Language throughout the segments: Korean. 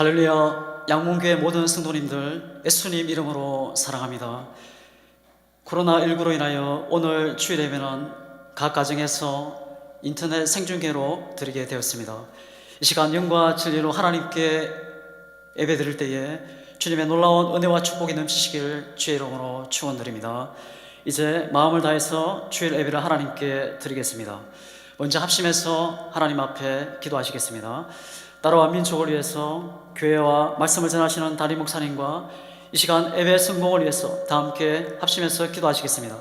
할렐루야. 양문교회 모든 성도님들 예수님 이름으로 사랑합니다. 코로나19로 인하여 오늘 주일 예배는 각 가정에서 인터넷 생중계로 드리게 되었습니다. 이 시간 영과 진리로 하나님께 예배 드릴 때에 주님의 놀라운 은혜와 축복이 넘치시길 주의 이름으로 축원드립니다. 이제 마음을 다해서 주일 예배를 하나님께 드리겠습니다. 먼저 합심해서 하나님 앞에 기도하시겠습니다. 나라와 민족을 위해서 교회와 말씀을 전하시는 담임 목사님과 이 시간 예배 성공을 위해서 다 함께 합심해서 기도하시겠습니다.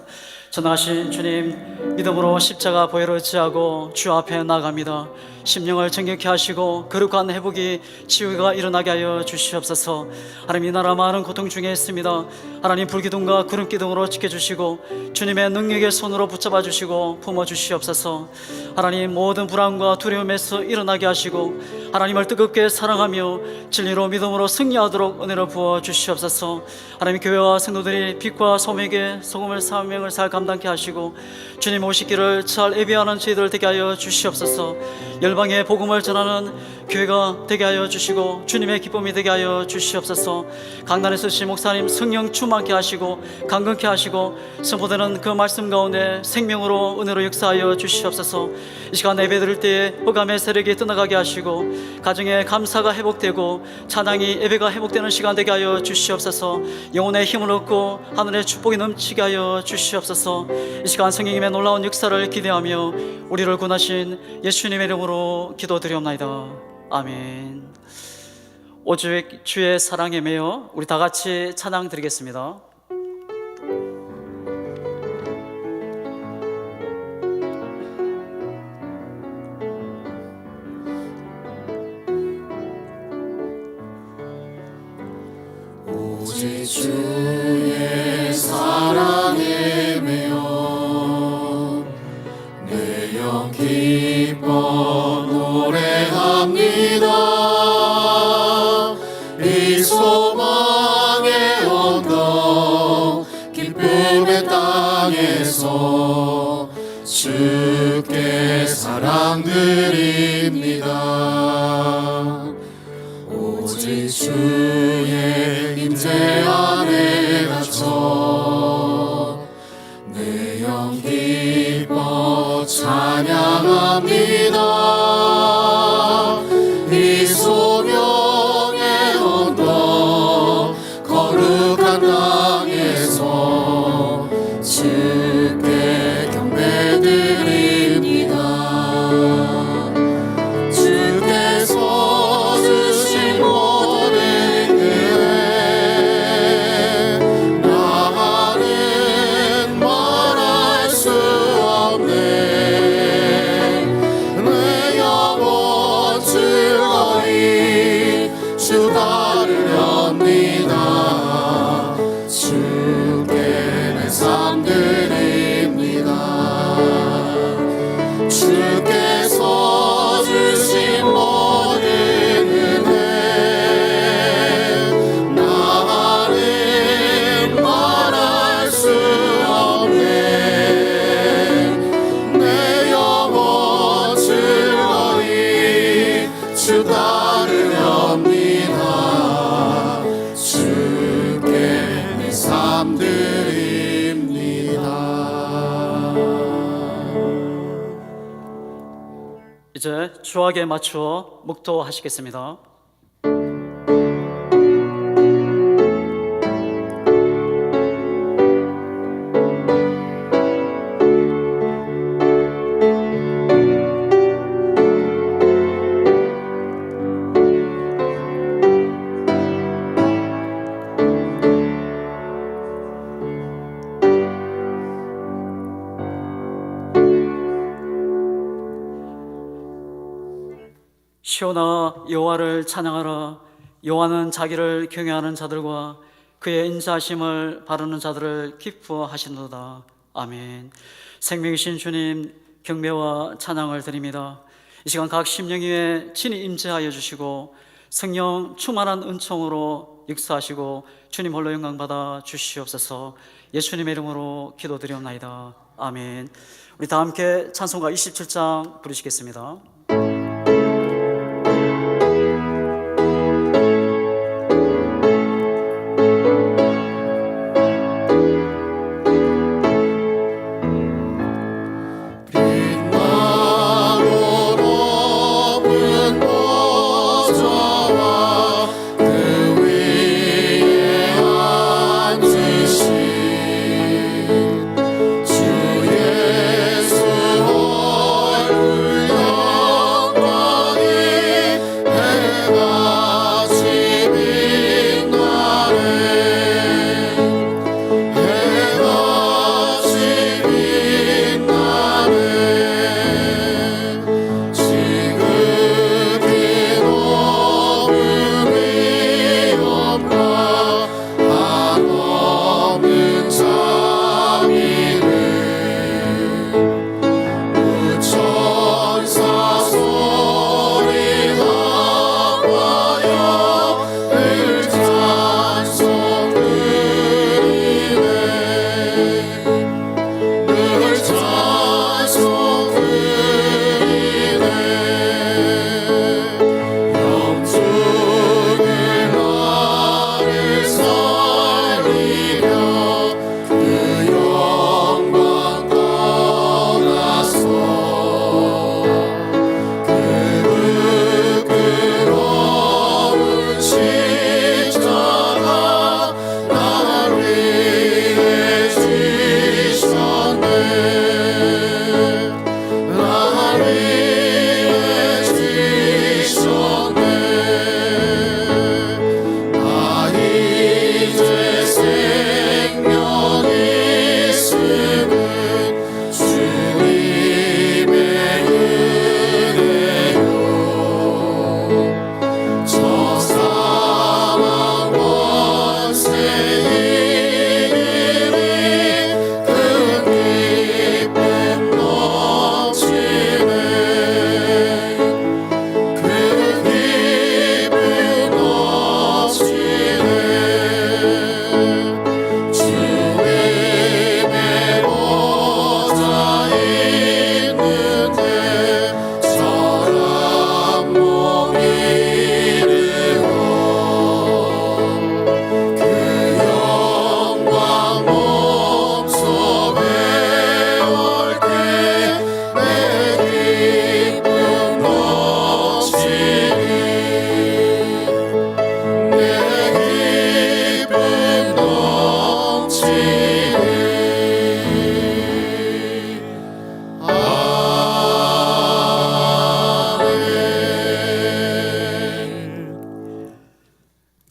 전능하신 주님, 믿음으로 십자가 보혈을 의지하고 주 앞에 나아갑니다. 심령을 정결케 하시고 거룩한 회복이 치유가 일어나게 하여 주시옵소서. 하나님, 이 나라 많은 고통 중에 있습니다. 하나님, 불기둥과 구름기둥으로 지켜주시고 주님의 능력의 손으로 붙잡아 주시고 품어주시옵소서. 하나님, 모든 불안과 두려움에서 일어나게 하시고 하나님을 뜨겁게 사랑하며 진리로 믿음으로 승리하도록 은혜를 부어 주시옵소서. 하나님, 교회와 성도들이 빛과 소명의 소금을 사명을 잘 감당케 하시고 주님 오시기를 잘 예비하는 저희들 되게 하여 주시옵소서. 열방의 복음을 전하는 교회가 되게 하여 주시고 주님의 기쁨이 되게 하여 주시옵소서. 강단에서 시 목사님 성령 충만케 하시고 강건케 하시고 선포되는 그 말씀 가운데 생명으로 은혜로 역사하여 주시옵소서. 이 시간 예배 드릴 때에 흑암의 세력이 떠나가게 하시고 가정의 감사가 회복되고 찬양이 예배가 회복되는 시간 되게 하여 주시옵소서. 영혼의 힘을 얻고 하늘의 축복이 넘치게 하여 주시옵소서. 이 시간 성령님의 놀라운 역사를 기대하며 우리를 구원하신 예수님의 이름으로 기도드리옵나이다. 아멘. 오직 주의 사랑에 매여 우리 다 같이 찬양 드리겠습니다. 오직 주의 사랑에 매여 내 영 기뻐 노래합니다. 이 소망의 언덕 기쁨의 땅에서 주께 사랑 드립니다. 오직 주의 임재 안에 갇혀 내 영 기뻐 찬양합니다. 이 소명의 언덕 거룩한 땅에서 주께 경배드립니다. 주께서 주신 모든 은혜 나는 말할 수 없네. 내 영혼 즐거이 주 따르렵니다. 주께 내 삶 드립니다. 주께서 주신 모든 은혜 나는 말할 수 없네. 내 영혼 즐거이 주 따르렵니다. 주께 내 삶 드립니다. 이제 주악에 맞추어 묵도하시겠습니다. 시온아, 여호와를 찬양하라. 여호와는 자기를 경외하는 자들과 그의 인자하심을 바르는 자들을 기뻐하시도다. 아멘. 생명이신 주님, 경배와 찬양을 드립니다. 이 시간 각 심령 위에 친히 임재하여 주시고 성령 충만한 은총으로 역사하시고 주님 홀로 영광 받아 주시옵소서. 예수님의 이름으로 기도드리옵나이다. 아멘. 우리 다 함께 찬송가 27장 부르시겠습니다.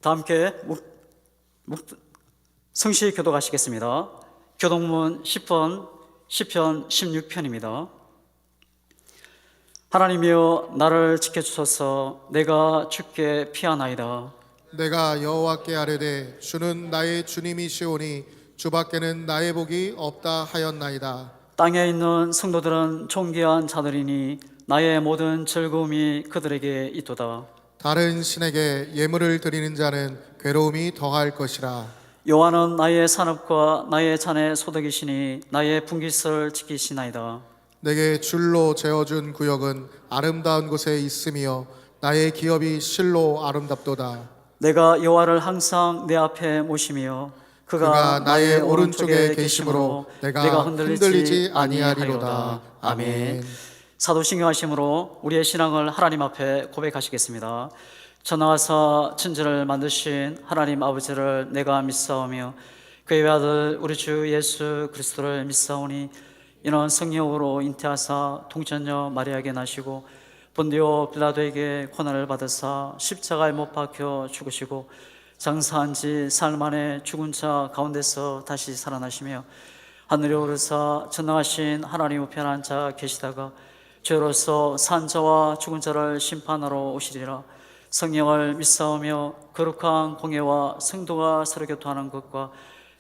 다 함께 성시 교독하시겠습니다. 교독문 10번, 시편 16편입니다. 하나님이여 나를 지켜주소서. 내가 주께 피하나이다. 내가 여호와께 아뢰되 주는 나의 주님이시오니 주밖에는 나의 복이 없다 하였나이다. 땅에 있는 성도들은 존귀한 자들이니 나의 모든 즐거움이 그들에게 있도다. 다른 신에게 예물을 드리는 자는 괴로움이 더할 것이라. 여호와는 나의 산업과 나의 잔의 소득이시니 나의 분깃을 지키시나이다. 내게 줄로 재어준 구역은 아름다운 곳에 있으며 나의 기업이 실로 아름답도다. 내가 여호와를 항상 내 앞에 모시며 그가 나의 오른쪽에 계심으로 내가 흔들리지 아니하리로다. 아멘. 사도신경하심으로 우리의 신앙을 하나님 앞에 고백하시겠습니다. 전하와서 천지를 만드신 하나님 아버지를 내가 믿사오며 그의 아들 우리 주 예수 그리스도를 믿사오니 이는 성령으로 잉태하사 통전녀 마리아에게 나시고 본디오 빌라도에게 고난을 받으사 십자가에 못 박혀 죽으시고 장사한 지 사흘 만에 죽은 자 가운데서 다시 살아나시며 하늘에 오르사 전능하신 하나님 우편에 앉아 계시다가 죄로서 산 자와 죽은 자를 심판하러 오시리라. 성령을 믿사오며 거룩한 공예와 성도가 서로 교통하는 것과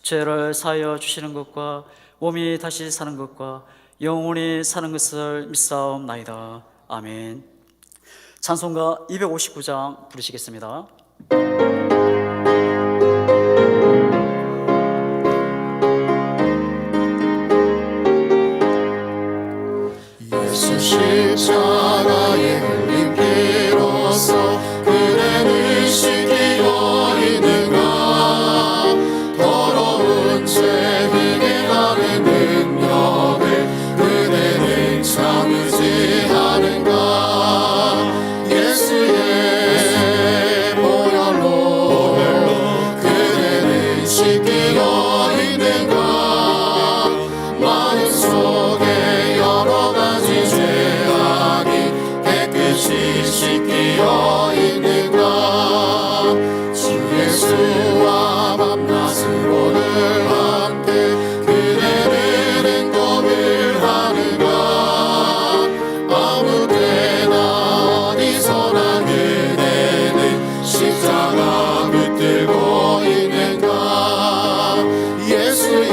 죄를 사하여 주시는 것과 몸이 다시 사는 것과 영원히 사는 것을 믿사옵나이다. 아멘. 찬송가 259장 부르시겠습니다. 예수 십자가에 흘린 피로써 그대 의식이여 있는가. 더러운 죄 해결하는 능력을 그대는 참으지 않은가. 예수의 보혈로 그대는 씻기어 있는가. 마음 속에 여러 가지 죄악이 깨끗이 씻기어 있는가. 주 예수와 밤낮으로 늘 함께 그대는 행복을 하는가. 아무 때나 어디서나 그대는 십자가 붙들고 있는가. 예수의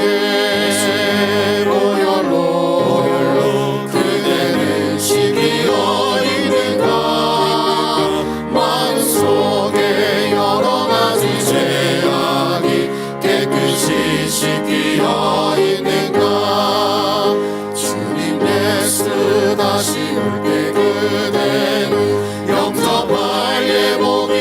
보혈로 그대는 씻기어 있는가. 마음속에 여러 가지 죄악이 깨끗이 씻기어 있는가. 주님 예수 다시 올 때 그대는 영접할 예복이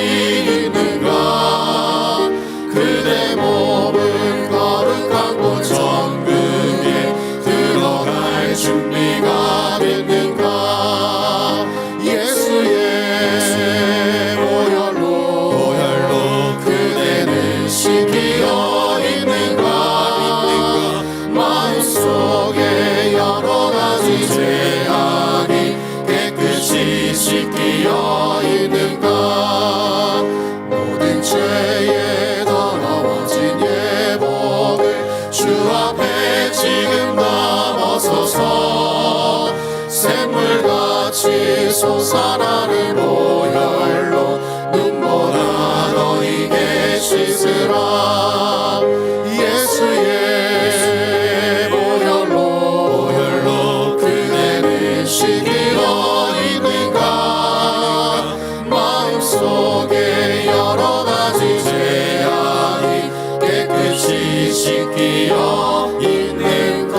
있는가. 그대 몸은 거룩한 곳 정금에 들어갈 준비가 됐는가. 예수의 보혈로 그대는 씻기어 있는가. 마음속에 여러 가지 죄악이 깨끗이 씻기어 있는가. 모든 죄에 더러워진 예복을 주 앞에 지금 담아서서 샘물같이 솟아나는 보혈로 눈보라 너희게 씻으라. 예수의 보혈로 그대는 씻기어 있는가. 마음속에 여러 가지 죄악이 깨끗이 씻기어 있는가.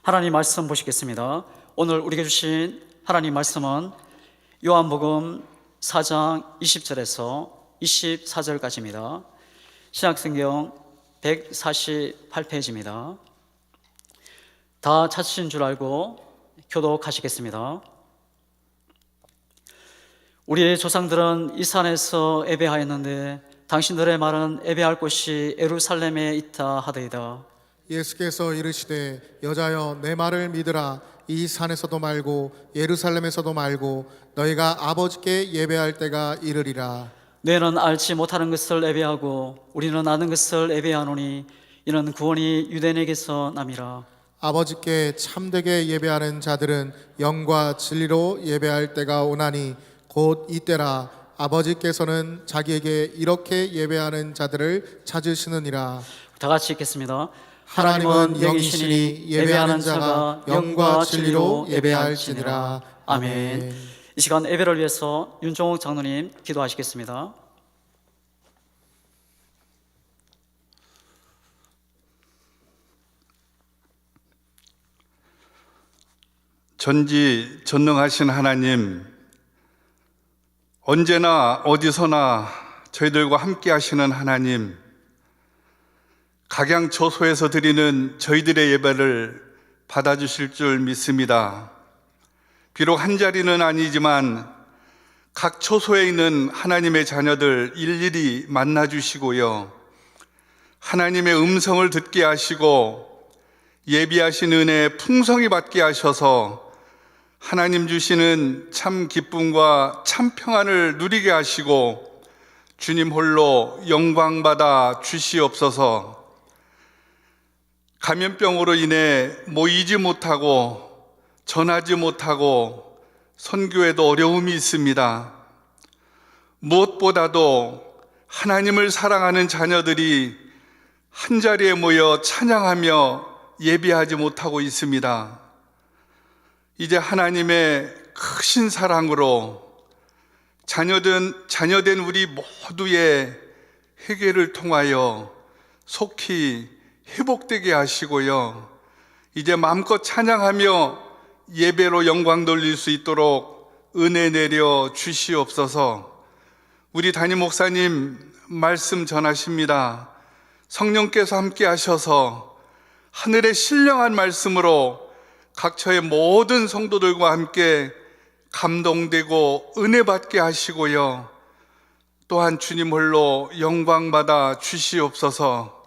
하나님 말씀 보시겠습니다. 오늘 우리에게 주신 하나님 말씀은 요한복음 4장 20절에서 24절까지입니다. 신약성경 148페이지입니다. 다 찾으신 줄 알고 교독하시겠습니다. 우리의 조상들은 이 산에서 예배하였는데 당신들의 말은 예배할 곳이 예루살렘에 있다 하더이다. 예수께서 이르시되 여자여 내 말을 믿으라. 이 산에서도 말고 예루살렘에서도 말고 너희가 아버지께 예배할 때가 이르리라. 너희는 알지 못하는 것을 예배하고 우리는 아는 것을 예배하노니 이는 구원이 유대인에게서 남이라. 아버지께 참되게 예배하는 자들은 영과 진리로 예배할 때가 오나니 곧 이때라. 아버지께서는 자기에게 이렇게 예배하는 자들을 찾으시느니라. 다 같이 읽겠습니다. 하나님은 영이시니 예배하는 자가 영과 진리로 예배할지니라. 아멘. 이 시간 예배를 위해서 윤종욱 장로님 기도하시겠습니다. 전지전능하신 하나님, 언제나 어디서나 저희들과 함께 하시는 하나님, 각양초소에서 드리는 저희들의 예배를 받아주실 줄 믿습니다. 비록 한 자리는 아니지만 각 초소에 있는 하나님의 자녀들 일일이 만나주시고요, 하나님의 음성을 듣게 하시고 예비하신 은혜 풍성히 받게 하셔서 하나님 주시는 참 기쁨과 참 평안을 누리게 하시고 주님 홀로 영광받아 주시옵소서. 감염병으로 인해 모이지 못하고 전하지 못하고 선교에도 어려움이 있습니다. 무엇보다도 하나님을 사랑하는 자녀들이 한자리에 모여 찬양하며 예배하지 못하고 있습니다. 이제 하나님의 크신 사랑으로 자녀된 우리 모두의 회개를 통하여 속히 회복되게 하시고요, 이제 마음껏 찬양하며 예배로 영광 돌릴 수 있도록 은혜 내려 주시옵소서. 우리 담임 목사님 말씀 전하십니다. 성령께서 함께 하셔서 하늘의 신령한 말씀으로 각처의 모든 성도들과 함께 감동되고 은혜 받게 하시고요, 또한 주님 홀로 영광받아 주시옵소서.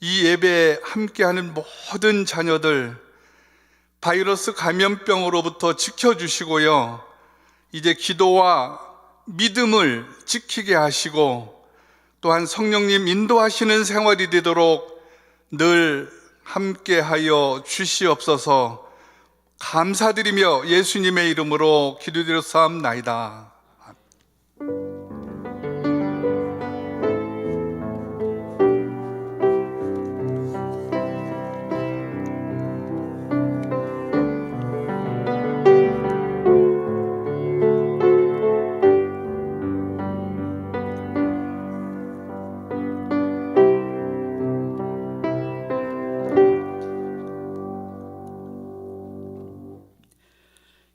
이 예배에 함께하는 모든 자녀들 바이러스 감염병으로부터 지켜주시고요, 이제 기도와 믿음을 지키게 하시고 또한 성령님 인도하시는 생활이 되도록 늘 함께하여 주시옵소서. 감사드리며 예수님의 이름으로 기도드렸사옵나이다.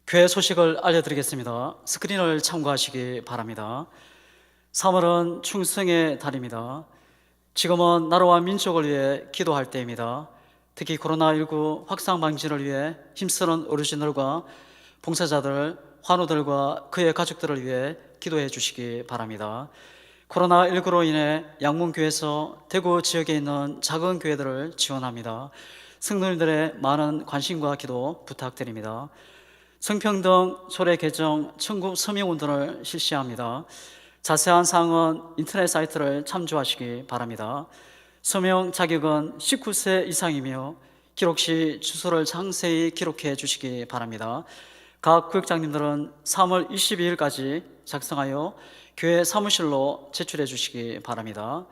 교회 소식을 알려드리겠습니다. 스크린을 참고하시기 바랍니다. 3월은 충성의 달입니다. 지금은 나라와 민족을 위해 기도할 때입니다. 특히 코로나19 확산 방지를 위해 힘쓰는 어르신들과 봉사자들, 환우들과 그의 가족들을 위해 기도해 주시기 바랍니다. 코로나19로 인해 양문교에서 대구 지역에 있는 작은 교회들을 지원합니다. 성도님들의 많은 관심과 기도 부탁드립니다. 성평등 조례 개정 청구 서명운동을 실시합니다. 자세한 사항은 인터넷 사이트를 참조하시기 바랍니다. 서명 자격은 19세 이상이며 기록 시 주소를 상세히 기록해 주시기 바랍니다. 각 구역장님들은 3월 22일까지 작성하여 교회 사무실로 제출해 주시기 바랍니다.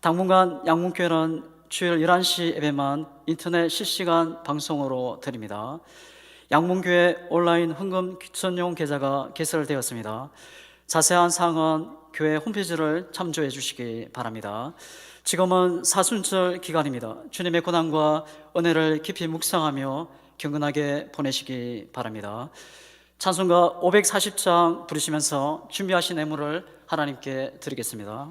당분간 양문교회는 주일 11시 예배만 인터넷 실시간 방송으로 드립니다. 양문교회 온라인 헌금 전용 계좌가 개설되었습니다. 자세한 사항은 교회 홈페이지를 참조해 주시기 바랍니다. 지금은 사순절 기간입니다. 주님의 고난과 은혜를 깊이 묵상하며 경건하게 보내시기 바랍니다. 찬송가 540장 부르시면서 준비하신 예물을 하나님께 드리겠습니다.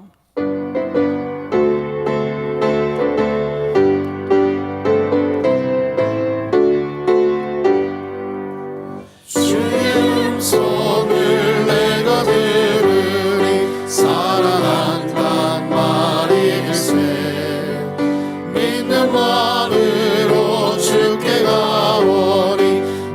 믿는 마음으로 주께 가오니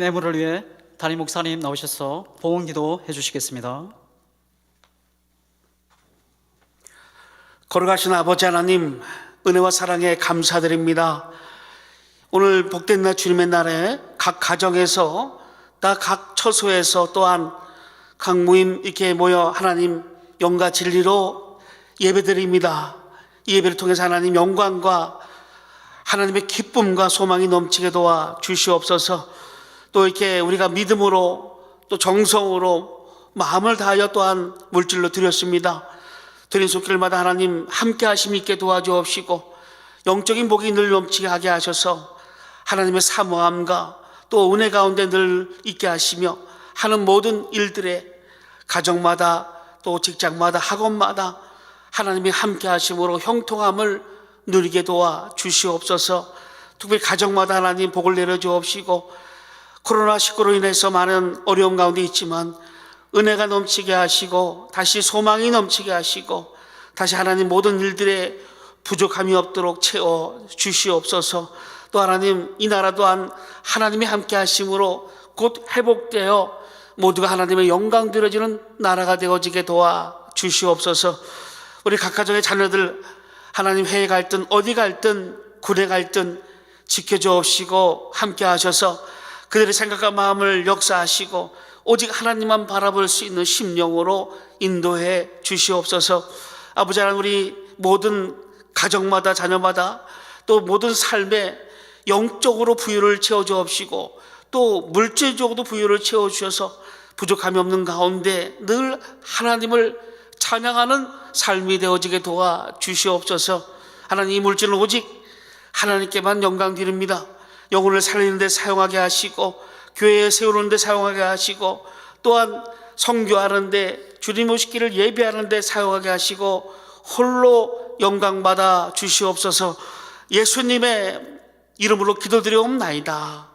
애물을 위해 담임 목사님 나오셔서 봉헌기도 해주시겠습니다. 걸어가신 아버지 하나님, 은혜와 사랑에 감사드립니다. 오늘 복된 날 주님의 날에 각 가정에서 각 처소에서 또한 각 모임 이렇게 모여 하나님 영과 진리로 예배드립니다. 이 예배를 통해서 하나님 영광과 하나님의 기쁨과 소망이 넘치게 도와 주시옵소서. 또 이렇게 우리가 믿음으로 또 정성으로 마음을 다하여 또한 물질로 드렸습니다. 드린 손길마다 하나님 함께 하심이 있게 도와주옵시고 영적인 복이 늘 넘치게 하게 하셔서 하나님의 사모함과 또 은혜 가운데 늘 있게 하시며 하는 모든 일들에 가정마다 또 직장마다 학원마다 하나님이 함께 하심으로 형통함을 누리게 도와 주시옵소서. 특별히 가정마다 하나님 복을 내려 주옵시고 코로나19로 인해서 많은 어려움 가운데 있지만 은혜가 넘치게 하시고 다시 소망이 넘치게 하시고 다시 하나님 모든 일들에 부족함이 없도록 채워 주시옵소서. 또 하나님 이 나라 또한 하나님이 함께 하심으로 곧 회복되어 모두가 하나님의 영광 드려지는 나라가 되어지게 도와 주시옵소서. 우리 각 가정의 자녀들 하나님 해외 갈든 어디 갈든 군에 갈든 지켜주옵시고 함께 하셔서 그들의 생각과 마음을 역사하시고 오직 하나님만 바라볼 수 있는 심령으로 인도해 주시옵소서. 아버지 하나님, 우리 모든 가정마다 자녀마다 또 모든 삶에 영적으로 부유를 채워주옵시고 또 물질적으로도 부유를 채워주셔서 부족함이 없는 가운데 늘 하나님을 찬양하는 삶이 되어지게 도와 주시옵소서. 하나님, 이 물질은 오직 하나님께만 영광 드립니다. 영혼을 살리는 데 사용하게 하시고 교회에 세우는 데 사용하게 하시고 또한 선교하는 데 주님 오시기를 예배하는 데 사용하게 하시고 홀로 영광받아 주시옵소서. 예수님의 이름으로 기도드리옵나이다.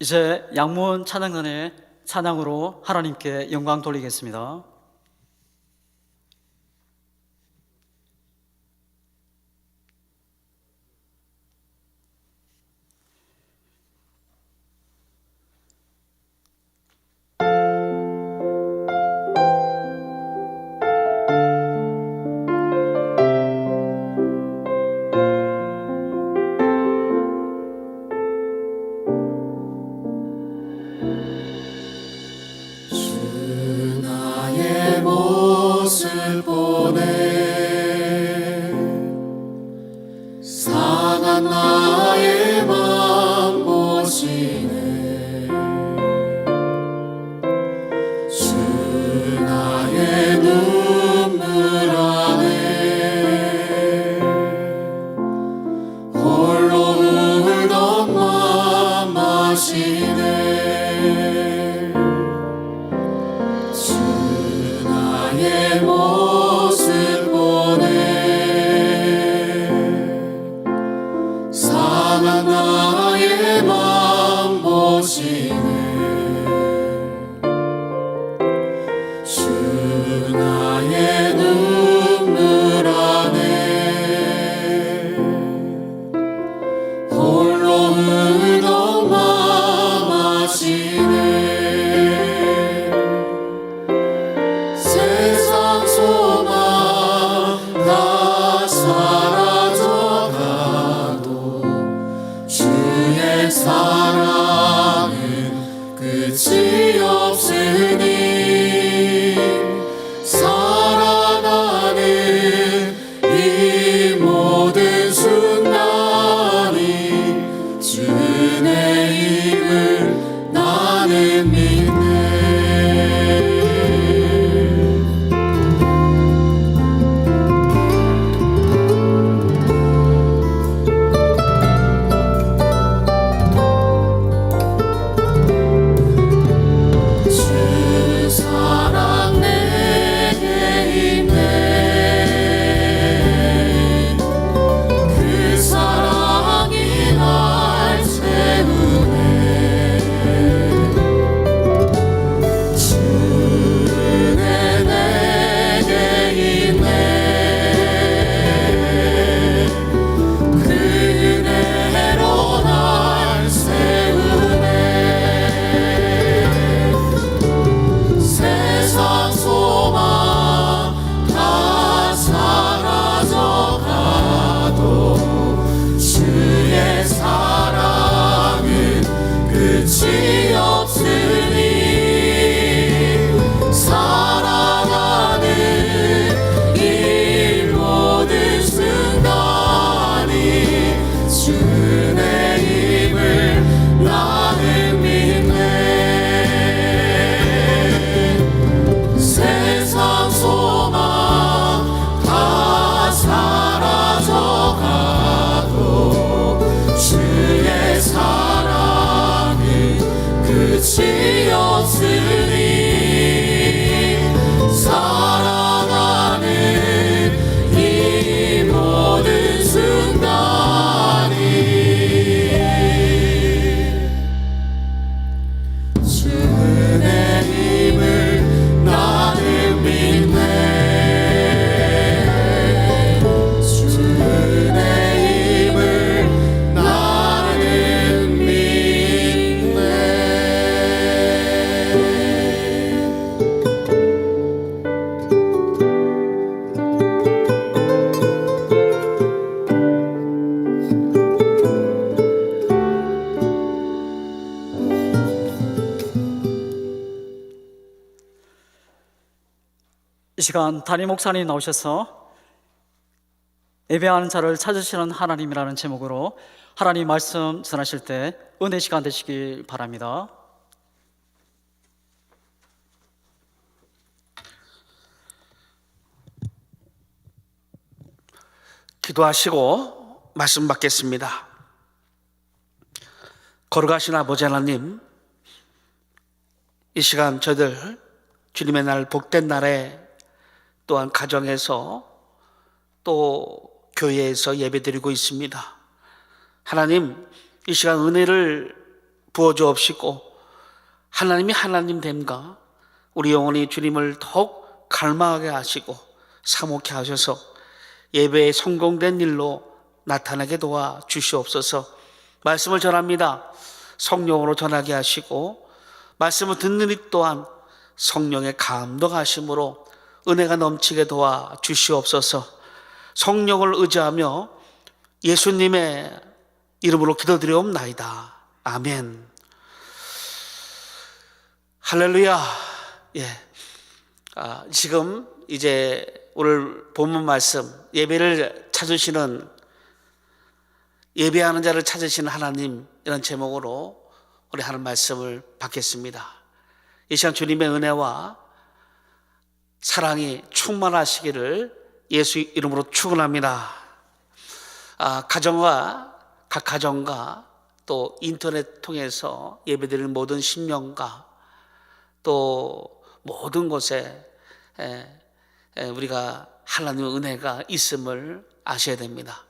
이제 양문 찬양단의 찬양으로 하나님께 영광 돌리겠습니다. 상한 나의 맘 보시네. 주 나의 눈물 안에 홀로 울던 맘 아시네. 주 나의 모습 보네. 상한 나의 맘 보시네. 주 나의 눈물 안에 홀로 울던 맘 아시네. 세상 소망 다 사라져가도 주의 사랑은 끝이 없으니 살아가는 이 모든 순간이 주의 힘을 나는 믿네. 주 사랑 내게 있네. 그 사랑이 날 채우네. 끝이 없으니 살아가는 이 모든 순간이 주 은혜 힘을 나는 믿네 주 은혜 힘을 나는 믿네. 이 시간 담임 목사님 나오셔서 예배하는 자를 찾으시는 하나님이라는 제목으로 하나님 말씀 전하실 때 은혜 시간 되시길 바랍니다. 기도하시고 말씀 받겠습니다. 걸어가신 아버지 하나님, 이 시간 저희들 주님의 날 복된 날에 또한 가정에서 또 교회에서 예배드리고 있습니다. 하나님, 이 시간 은혜를 부어주옵시고 하나님이 하나님됨과 우리 영혼이 주님을 더욱 갈망하게 하시고 사모케 하셔서 예배에 성공된 일로 나타나게 도와 주시옵소서. 말씀을 전합니다. 성령으로 전하게 하시고 말씀을 듣는 이 또한 성령의 감동하심으로 은혜가 넘치게 도와 주시옵소서. 성령을 의지하며 예수님의 이름으로 기도드리옵나이다. 아멘. 할렐루야. 지금 이제 오늘 본문 말씀, 예배를 찾으시는, 예배하는 자를 찾으시는 하나님, 이런 제목으로 우리 하는 말씀을 받겠습니다. 이 시간 주님의 은혜와 사랑이 충만하시기를 예수 이름으로 축원합니다. 각 가정과 또 인터넷 통해서 예배드리는 모든 심령과 또 모든 곳에 우리가 하나님의 은혜가 있음을 아셔야 됩니다.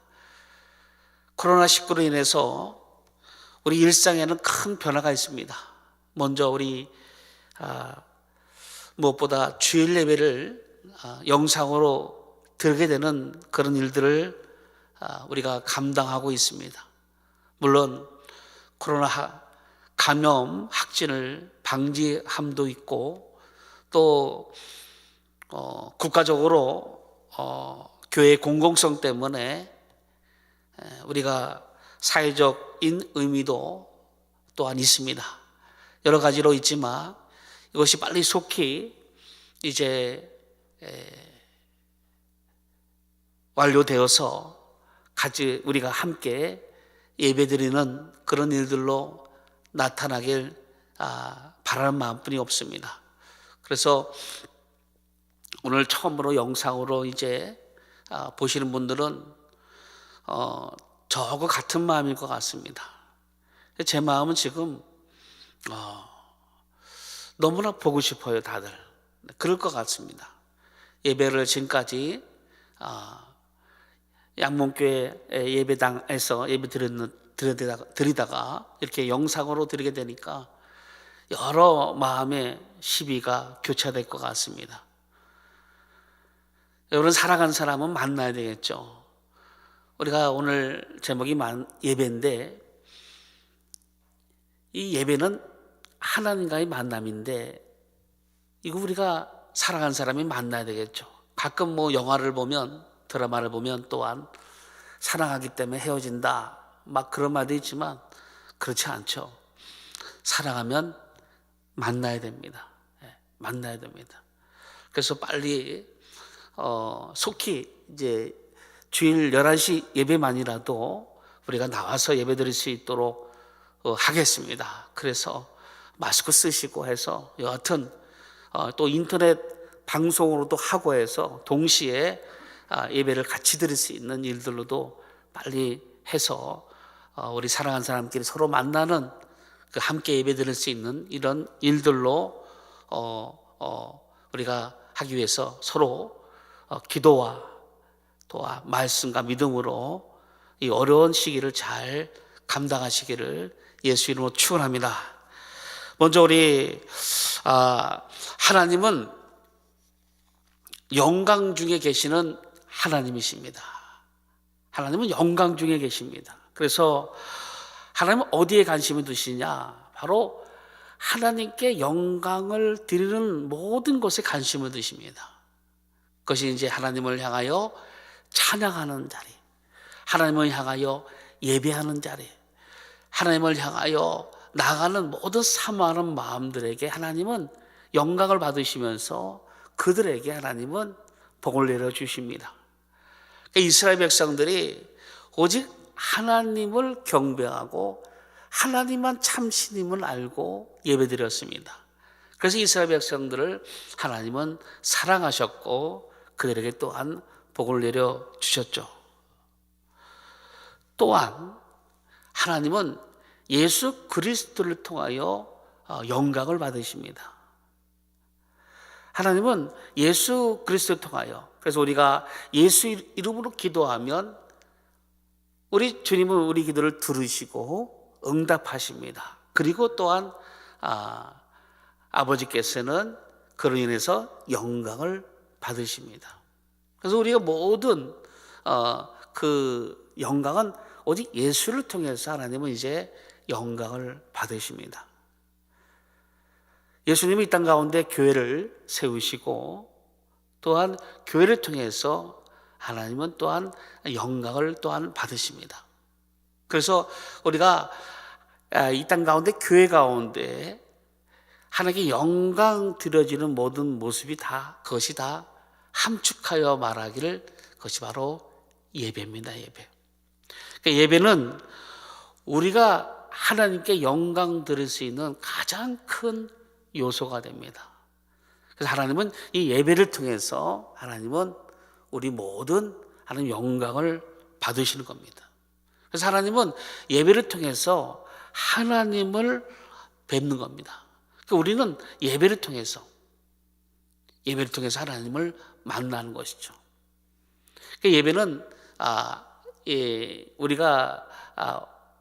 코로나19로 인해서 우리 일상에는 큰 변화가 있습니다. 먼저 우리 무엇보다 주일 예배를 영상으로 들게 되는 그런 일들을 우리가 감당하고 있습니다. 물론 코로나 감염 확진을 방지함도 있고 또 국가적으로 교회의 공공성 때문에 우리가 사회적인 의미도 또한 있습니다. 여러 가지로 있지만 이것이 빨리 속히 이제 완료되어서 같이 우리가 함께 예배드리는 그런 일들로 나타나길 바라는 마음뿐이 없습니다. 그래서 오늘 처음으로 영상으로 이제 보시는 분들은 저하고 같은 마음일 것 같습니다. 제 마음은 지금 너무나 보고 싶어요, 다들. 그럴 것 같습니다. 예배를 지금까지 양문교회 예배당에서 예배 드리다가 이렇게 영상으로 드리게 되니까 여러 마음의 시비가 교차될 것 같습니다. 여러분, 사랑하는 사람은 만나야 되겠죠. 우리가 오늘 제목이 예배인데, 이 예배는 하나님과의 만남인데 이거 우리가 사랑하는 사람이 만나야 되겠죠. 가끔 영화를 보면, 드라마를 보면 또한 사랑하기 때문에 헤어진다 막 그런 말도 있지만 그렇지 않죠. 사랑하면 만나야 됩니다. 만나야 됩니다. 그래서 빨리 속히 이제 주일 11시 예배만이라도 우리가 나와서 예배 드릴 수 있도록 하겠습니다. 그래서 마스크 쓰시고 해서 여하튼 또 인터넷 방송으로도 하고 해서 동시에 예배를 같이 드릴 수 있는 일들로도 빨리 해서 우리 사랑하는 사람끼리 서로 만나는 그 함께 예배드릴 수 있는 이런 일들로 우리가 하기 위해서 서로 기도와 또한 말씀과 믿음으로 이 어려운 시기를 잘 감당하시기를 예수 이름으로 축원합니다. 먼저 우리 하나님은 영광 중에 계시는 하나님이십니다. 하나님은 영광 중에 계십니다. 그래서 하나님은 어디에 관심을 두시냐? 바로 하나님께 영광을 드리는 모든 것에 관심을 두십니다. 그것이 이제 하나님을 향하여 찬양하는 자리, 하나님을 향하여 예배하는 자리, 하나님을 향하여 나아가는 모든 사모하는 마음들에게 하나님은 영광을 받으시면서 그들에게 하나님은 복을 내려주십니다. 이스라엘 백성들이 오직 하나님을 경배하고 하나님만 참신임을 알고 예배드렸습니다. 그래서 이스라엘 백성들을 하나님은 사랑하셨고 그들에게 또한 복을 내려주셨죠. 또한 하나님은 예수 그리스도를 통하여 영광을 받으십니다. 하나님은 예수 그리스도를 통하여, 그래서 우리가 예수 이름으로 기도하면 우리 주님은 우리 기도를 들으시고 응답하십니다. 그리고 또한 아버지께서는 그로 인해서 영광을 받으십니다. 그래서 우리가 모든 그 영광은 오직 예수를 통해서 하나님은 이제 영광을 받으십니다. 예수님이 이 땅 가운데 교회를 세우시고 또한 교회를 통해서 하나님은 또한 영광을 또한 받으십니다. 그래서 우리가 이 땅 가운데 교회 가운데 하나님께 영광 드려지는 모든 모습이 다 그것이 다 함축하여 말하기를 그것이 바로 예배입니다. 예배. 그러니까 예배는 우리가 하나님께 영광 드릴 수 있는 가장 큰 요소가 됩니다. 그래서 하나님은 이 예배를 통해서 하나님은 우리 모든 하나님 영광을 받으시는 겁니다. 그래서 하나님은 예배를 통해서 하나님을 뵙는 겁니다. 그러니까 우리는 예배를 통해서 하나님을 만나는 것이죠. 그러니까 예배는 우리가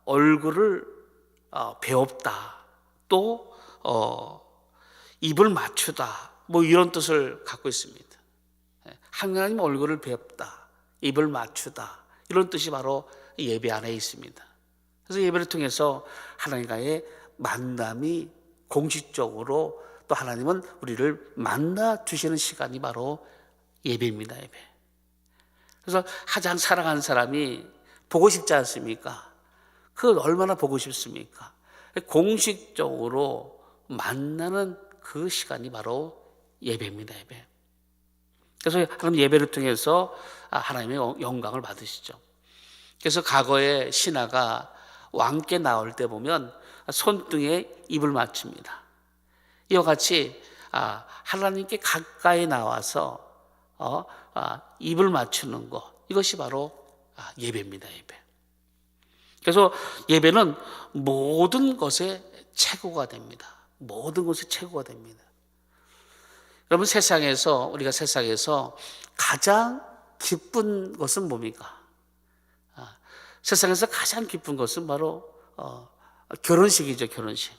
얼굴을 배웁다, 또 입을 맞추다, 뭐 이런 뜻을 갖고 있습니다. 하나님 얼굴을 배웁다, 입을 맞추다, 이런 뜻이 바로 예배 안에 있습니다. 그래서 예배를 통해서 하나님과의 만남이 공식적으로, 또 하나님은 우리를 만나 주시는 시간이 바로 예배입니다. 예배. 그래서 가장 사랑하는 사람이 보고 싶지 않습니까? 그걸 얼마나 보고 싶습니까? 공식적으로 만나는 그 시간이 바로 예배입니다. 예배. 그래서 하나님 예배를 통해서 하나님의 영광을 받으시죠. 그래서 과거에 신하가 왕께 나올 때 보면 손등에 입을 맞춥니다. 이와 같이 하나님께 가까이 나와서 입을 맞추는 것, 이것이 바로 예배입니다. 예배. 그래서 예배는 모든 것의 최고가 됩니다. 모든 것의 최고가 됩니다. 여러분, 우리가 세상에서 가장 기쁜 것은 뭡니까? 세상에서 가장 기쁜 것은 바로 결혼식이죠. 결혼식.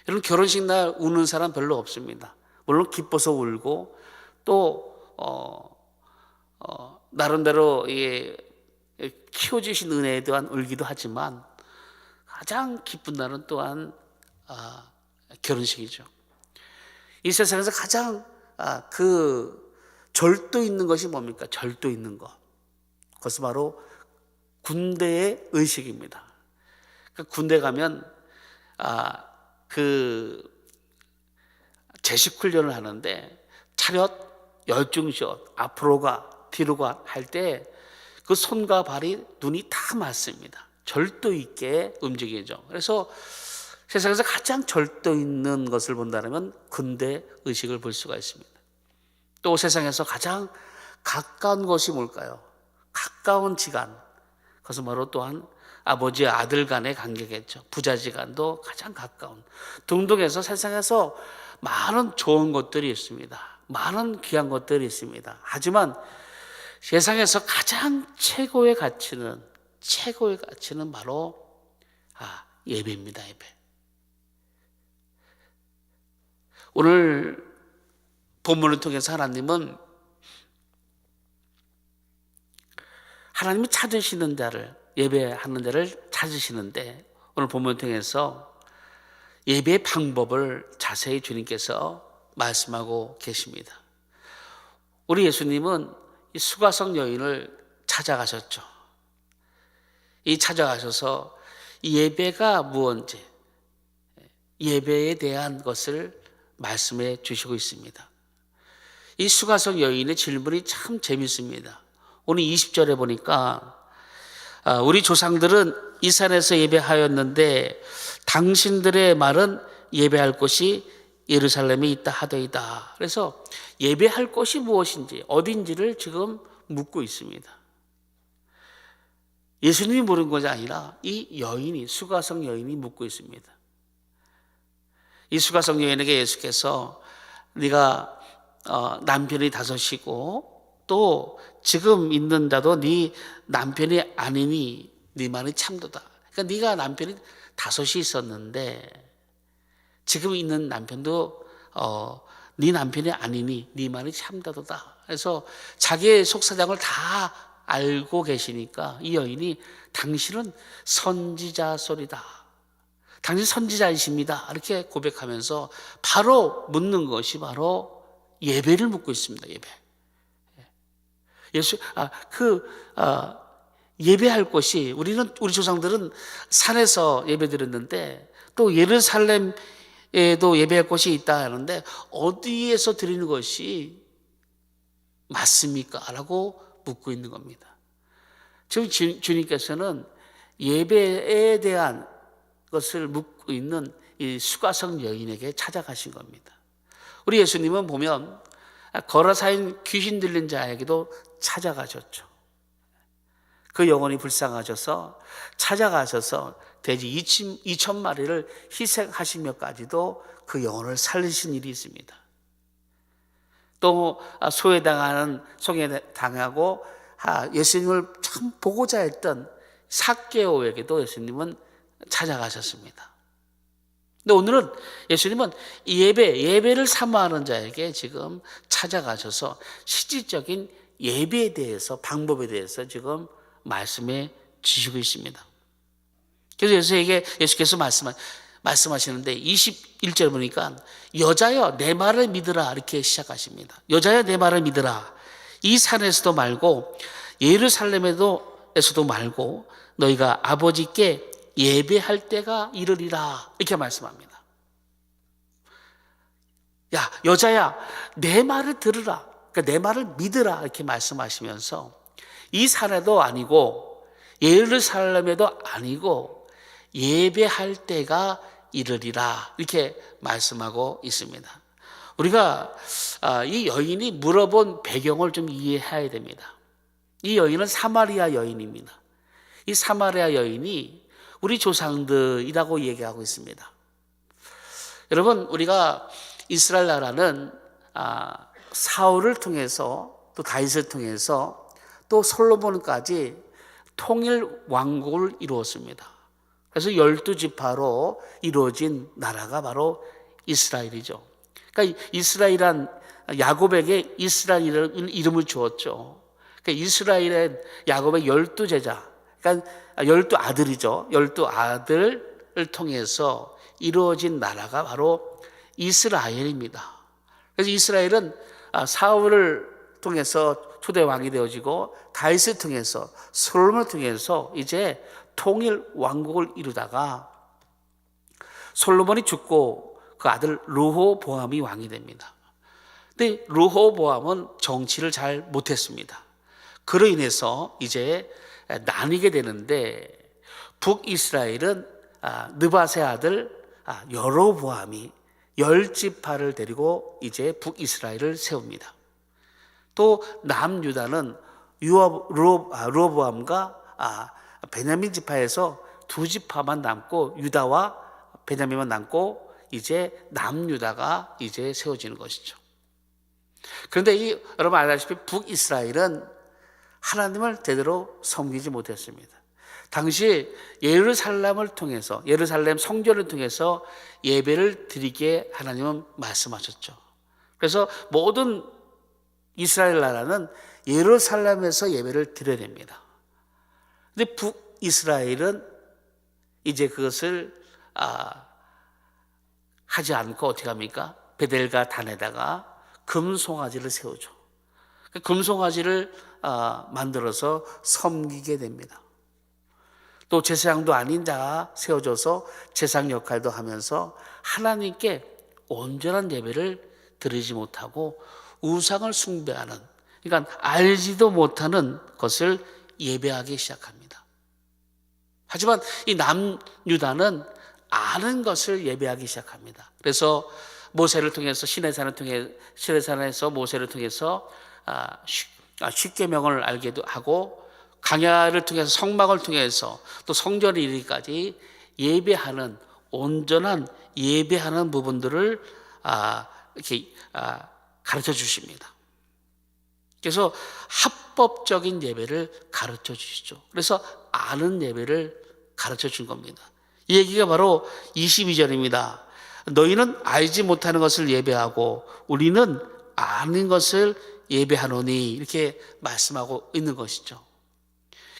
여러분, 결혼식 날 우는 사람 별로 없습니다. 물론 기뻐서 울고 또 나름대로 키워주신 은혜에 대한 울기도 하지만 가장 기쁜 날은 또한 결혼식이죠. 이 세상에서 가장 그 절도 있는 것이 뭡니까? 절도 있는 것. 그것은 바로 군대의 의식입니다. 그러니까 군대 가면 그 제식 훈련을 하는데 차렷 열중시옷 앞으로 가 뒤로 가 할 때 그 손과 발이 눈이 다 맞습니다. 절도 있게 움직이죠. 그래서 세상에서 가장 절도 있는 것을 본다면 군대 의식을 볼 수가 있습니다. 또 세상에서 가장 가까운 것이 뭘까요? 가까운 지간. 그것은 바로 또한 아버지 아들 간의 관계겠죠. 부자지간도 가장 가까운. 동독에서 세상에서 많은 좋은 것들이 있습니다. 많은 귀한 것들이 있습니다. 하지만 세상에서 가장 최고의 가치는 바로 예배입니다. 예배. 오늘 본문을 통해서 하나님이 찾으시는 데를, 예배하는 데를 찾으시는데, 오늘 본문을 통해서 예배의 방법을 자세히 주님께서 말씀하고 계십니다. 우리 예수님은 이 수가성 여인을 찾아가셨죠. 이 찾아가셔서 예배가 무엇인지, 예배에 대한 것을 말씀해 주시고 있습니다. 이 수가성 여인의 질문이 참 재밌습니다. 오늘 20절에 보니까 우리 조상들은 이 산에서 예배하였는데 당신들의 말은 예배할 곳이 예루살렘에 있다 하더이다. 그래서 예배할 곳이 무엇인지, 어딘지를 지금 묻고 있습니다. 예수님이 물은 것이 아니라 이 여인이, 수가성 여인이 묻고 있습니다. 이 수가성 여인에게 예수께서 네가 남편이 5이고 또 지금 있는 자도 네 남편이 아니니 네 말이 참도다. 그러니까 네가 남편이 5이 있었는데 지금 있는 남편도 네 남편이 아니니 네 말이 참다도다. 그래서 자기의 속사정을 다 알고 계시니까 이 여인이 당신은 선지자 소리다. 당신 선지자이십니다. 이렇게 고백하면서 바로 묻는 것이 바로 예배를 묻고 있습니다. 예배. 예배할 곳이, 우리 조상들은 산에서 예배드렸는데 또 예루살렘에도 예배할 곳이 있다 하는데 어디에서 드리는 것이 맞습니까? 라고 묻고 있는 겁니다. 지금 주님께서는 예배에 대한 것을 묻고 있는 이 수가성 여인에게 찾아가신 겁니다. 우리 예수님은 보면 거라사인 귀신 들린 자에게도 찾아가셨죠. 그 영혼이 불쌍하셔서 찾아가셔서 돼지 2,000마리를 희생하시며까지도 그 영혼을 살리신 일이 있습니다. 또 소외당하고 예수님을 참 보고자 했던 삭개오에게도 예수님은 찾아가셨습니다. 근데 오늘은 예수님은 예배를 사모하는 자에게 지금 찾아가셔서 실질적인 예배에 대해서, 방법에 대해서 지금 말씀해 주시고 있습니다. 그래서 예수께서 말씀하시는데 21절 보니까 여자여 내 말을 믿으라 이렇게 시작하십니다. 여자여 내 말을 믿으라. 이 산에서도 말고 예루살렘에서도 말고 너희가 아버지께 예배할 때가 이르리라 이렇게 말씀합니다. 야 여자야 내 말을 들으라. 그러니까 내 말을 믿으라 이렇게 말씀하시면서 이 산에도 아니고 예루살렘에도 아니고 예배할 때가 이르리라 이렇게 말씀하고 있습니다. 우리가 이 여인이 물어본 배경을 좀 이해해야 됩니다. 이 여인은 사마리아 여인입니다. 이 사마리아 여인이 우리 조상들이라고 얘기하고 있습니다. 여러분 우리가 이스라엘 나라는 사울을 통해서 또 다윗을 통해서 또 솔로몬까지 통일 왕국을 이루었습니다. 그래서 12지파로 이루어진 나라가 바로 이스라엘이죠. 그러니까 이스라엘은 야곱에게 이스라엘이라는 이름을 주었죠. 그러니까 이스라엘은 야곱의 12제자, 그러니까 12아들이죠. 12아들을 통해서 이루어진 나라가 바로 이스라엘입니다. 그래서 이스라엘은 사울을 통해서 초대 왕이 되어지고 다윗을 통해서 솔로몬을 통해서 이제 통일 왕국을 이루다가 솔로몬이 죽고 그 아들 르호보암이 왕이 됩니다. 근데 르호보암은 정치를 잘 못했습니다. 그로 인해서 이제 나뉘게 되는데 북이스라엘은 느밧의 아들 여로보암이 10지파를 데리고 이제 북이스라엘을 세웁니다. 또 남유다는 르호보암과 베냐민 지파에서 두 지파만 남고 유다와 베냐민만 남고 이제 남유다가 이제 세워지는 것이죠. 그런데 여러분 알다시피 북이스라엘은 하나님을 제대로 섬기지 못했습니다. 당시 예루살렘을 통해서, 예루살렘 성전을 통해서 예배를 드리게 하나님은 말씀하셨죠. 그래서 모든 이스라엘 나라는 예루살렘에서 예배를 드려야 됩니다. 근데 북이스라엘은 이제 그것을 하지 않고 어떻게 합니까? 베델과 단에다가 금송아지를 세우죠. 그 금송아지를 만들어서 섬기게 됩니다. 또 제사장도 아닌 자가 세워져서 제사장 역할도 하면서 하나님께 온전한 예배를 드리지 못하고 우상을 숭배하는, 그러니까 알지도 못하는 것을 예배하기 시작합니다. 하지만 이 남유다는 아는 것을 예배하기 시작합니다. 그래서 모세를 통해서 시내산에서 모세를 통해서 십계명을 알게도 하고, 광야를 통해서 성막을 통해서 또 성전을 이르기까지 예배하는, 온전한 예배하는 부분들을 이렇게 가르쳐 주십니다. 그래서 합법적인 예배를 가르쳐 주시죠. 그래서 아는 예배를 가르쳐 준 겁니다. 이 얘기가 바로 22절입니다. 너희는 알지 못하는 것을 예배하고 우리는 아는 것을 예배하노니, 이렇게 말씀하고 있는 것이죠.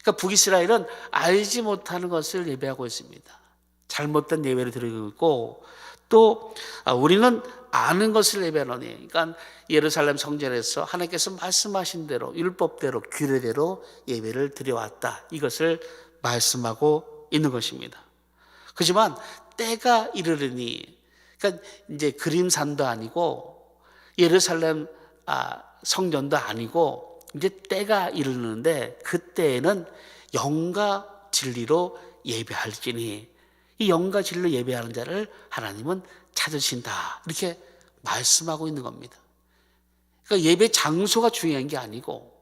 그러니까 북이스라엘은 알지 못하는 것을 예배하고 있습니다. 잘못된 예배를 드리고 있고, 또 우리는 아는 것을 예배하노니, 그러니까 예루살렘 성전에서 하나님께서 말씀하신 대로 율법대로 규례대로 예배를 드려왔다, 이것을 말씀하고 있는 것입니다. 그렇지만 때가 이르르니, 그러니까 이제 그림산도 아니고 예루살렘 성전도 아니고 이제 때가 이르는데, 그때에는 영과 진리로 예배할지니, 이 영과 진리로 예배하는 자를 하나님은 찾으신다, 이렇게 말씀하고 있는 겁니다. 그러니까 예배 장소가 중요한 게 아니고,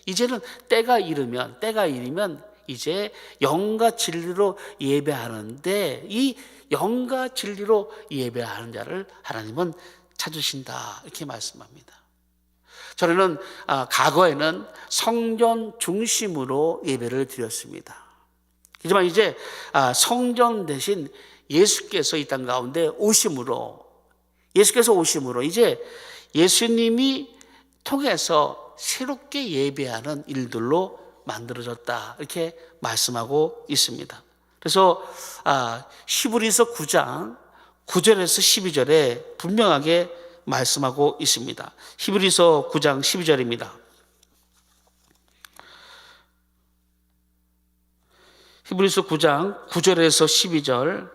이제는 때가 이르면 이제 영과 진리로 예배하는데, 이 영과 진리로 예배하는 자를 하나님은 찾으신다, 이렇게 말씀합니다. 저는 과거에는 성전 중심으로 예배를 드렸습니다. 하지만 이제 성전 대신 예수께서 이 땅 가운데 오심으로 이제 예수님이 통해서 새롭게 예배하는 일들로 만들어졌다, 이렇게 말씀하고 있습니다. 그래서 히브리서 9장 9절에서 12절에 분명하게 말씀하고 있습니다. 히브리서 9장 12절입니다. 히브리서 9장 9절에서 12절.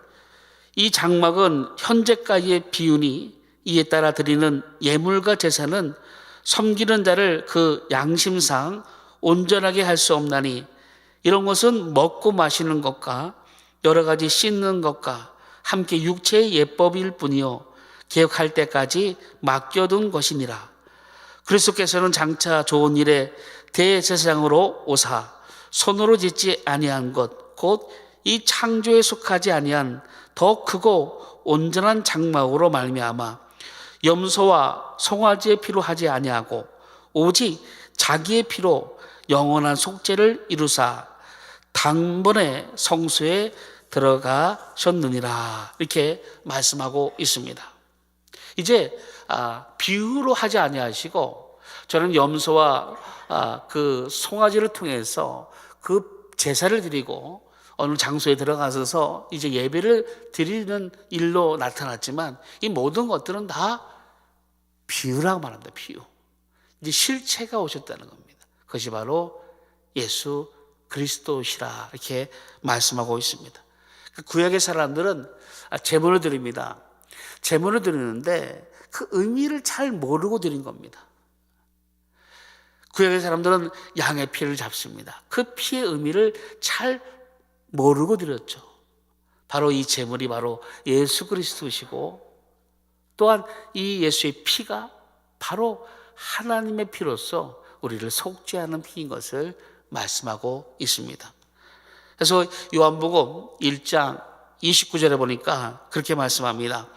이 장막은 현재까지의 비유니 이에 따라 드리는 예물과 제사는 섬기는 자를 그 양심상 온전하게 할 수 없나니, 이런 것은 먹고 마시는 것과 여러 가지 씻는 것과 함께 육체의 예법일 뿐이요 개혁할 때까지 맡겨둔 것이니라. 그리스도께서는 장차 좋은 일에 대제사장으로 오사 손으로 짓지 아니한 것 곧 이 창조에 속하지 아니한 더 크고 온전한 장막으로 말미암아 염소와 송아지의 피로 하지 아니하고 오직 자기의 피로 영원한 속죄를 이루사 단번에 성소에 들어가셨느니라, 이렇게 말씀하고 있습니다. 이제 비유로 하지 아니하시고, 저는 염소와 그 송아지를 통해서 그 제사를 드리고 어느 장소에 들어가서 이제 예배를 드리는 일로 나타났지만, 이 모든 것들은 다 비유라고 말합니다. 비유. 이제 실체가 오셨다는 겁니다. 그것이 바로 예수 그리스도시라, 이렇게 말씀하고 있습니다. 구약의 사람들은 제물을 드립니다. 제물을 드리는데 그 의미를 잘 모르고 드린 겁니다. 구약의 사람들은 양의 피를 잡습니다. 그 피의 의미를 잘 모르고 드렸죠. 바로 이 제물이 바로 예수 그리스도시고, 또한 이 예수의 피가 바로 하나님의 피로서 우리를 속죄하는 피인 것을 말씀하고 있습니다. 그래서 요한복음 1장 29절에 보니까 그렇게 말씀합니다.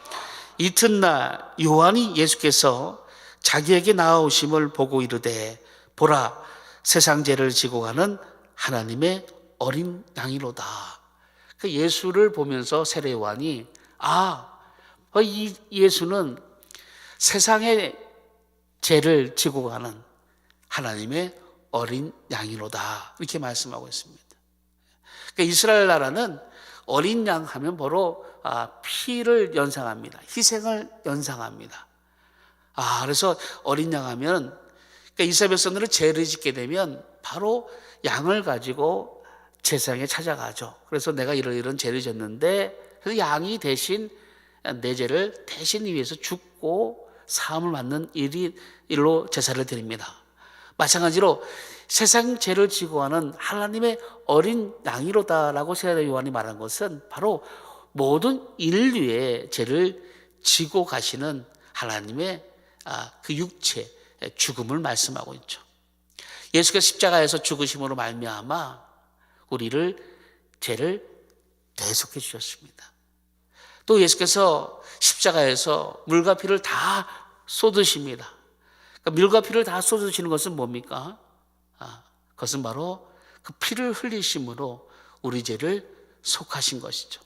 이튿날 요한이 예수께서 자기에게 나아오심을 보고 이르되 보라 세상 죄를 지고 가는 하나님의 어린 양이로다. 그 예수를 보면서 세례 요한이 이 예수는 세상의 죄를 지고 가는 하나님의 어린 양이로다. 이렇게 말씀하고 있습니다. 그러니까 이스라엘 나라는 어린 양 하면 바로 피를 연상합니다. 희생을 연상합니다. 그래서 어린 양 하면 그러니까 이스라엘 백성들은 죄를 짓게 되면 바로 양을 가지고 제사장에 찾아가죠. 그래서 내가 이런 죄를 졌는데 그래서 양이 대신 내 죄를 대신 위해서 죽고 사함을 받는 일로 제사를 드립니다. 마찬가지로 세상 죄를 지고 하는 하나님의 어린 양이로다라고 세례 요한이 말한 것은 바로 모든 인류의 죄를 지고 가시는 하나님의 그 육체 죽음을 말씀하고 있죠. 예수께서 십자가에서 죽으심으로 말미암아 우리를 죄를 대속해 주셨습니다. 또 예수께서 십자가에서 물과 피를 다 쏟으십니다. 그러니까 물과 피를 다 쏟으시는 것은 뭡니까? 그것은 바로 그 피를 흘리심으로 우리 죄를 속하신 것이죠.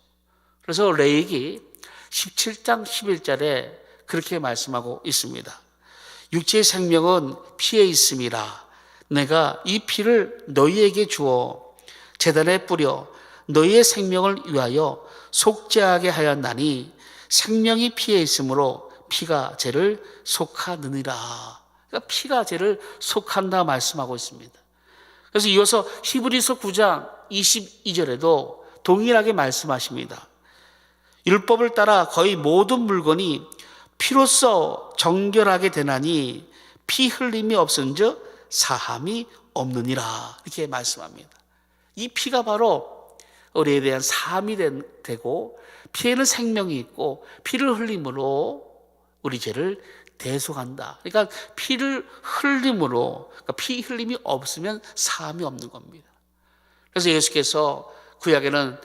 그래서 레위기 17장 11절에 그렇게 말씀하고 있습니다. 육체의 생명은 피에 있음이라 내가 이 피를 너희에게 주어 제단에 뿌려 너희의 생명을 위하여 속죄하게 하였나니 생명이 피에 있으므로 피가 죄를 속하느니라. 그러니까 피가 죄를 속한다 말씀하고 있습니다. 그래서 이어서 히브리서 9장 22절에도 동일하게 말씀하십니다. 율법을 따라 거의 모든 물건이 피로써 정결하게 되나니 피 흘림이 없은즉 사함이 없느니라. 이렇게 말씀합니다. 이 피가 바로 우리에 대한 사함이 되고 피에는 생명이 있고 피를 흘림으로 우리 죄를 대속한다. 그러니까 피를 흘림으로 그러니까 피 흘림이 없으면 사함이 없는 겁니다. 그래서 예수께서 구약에는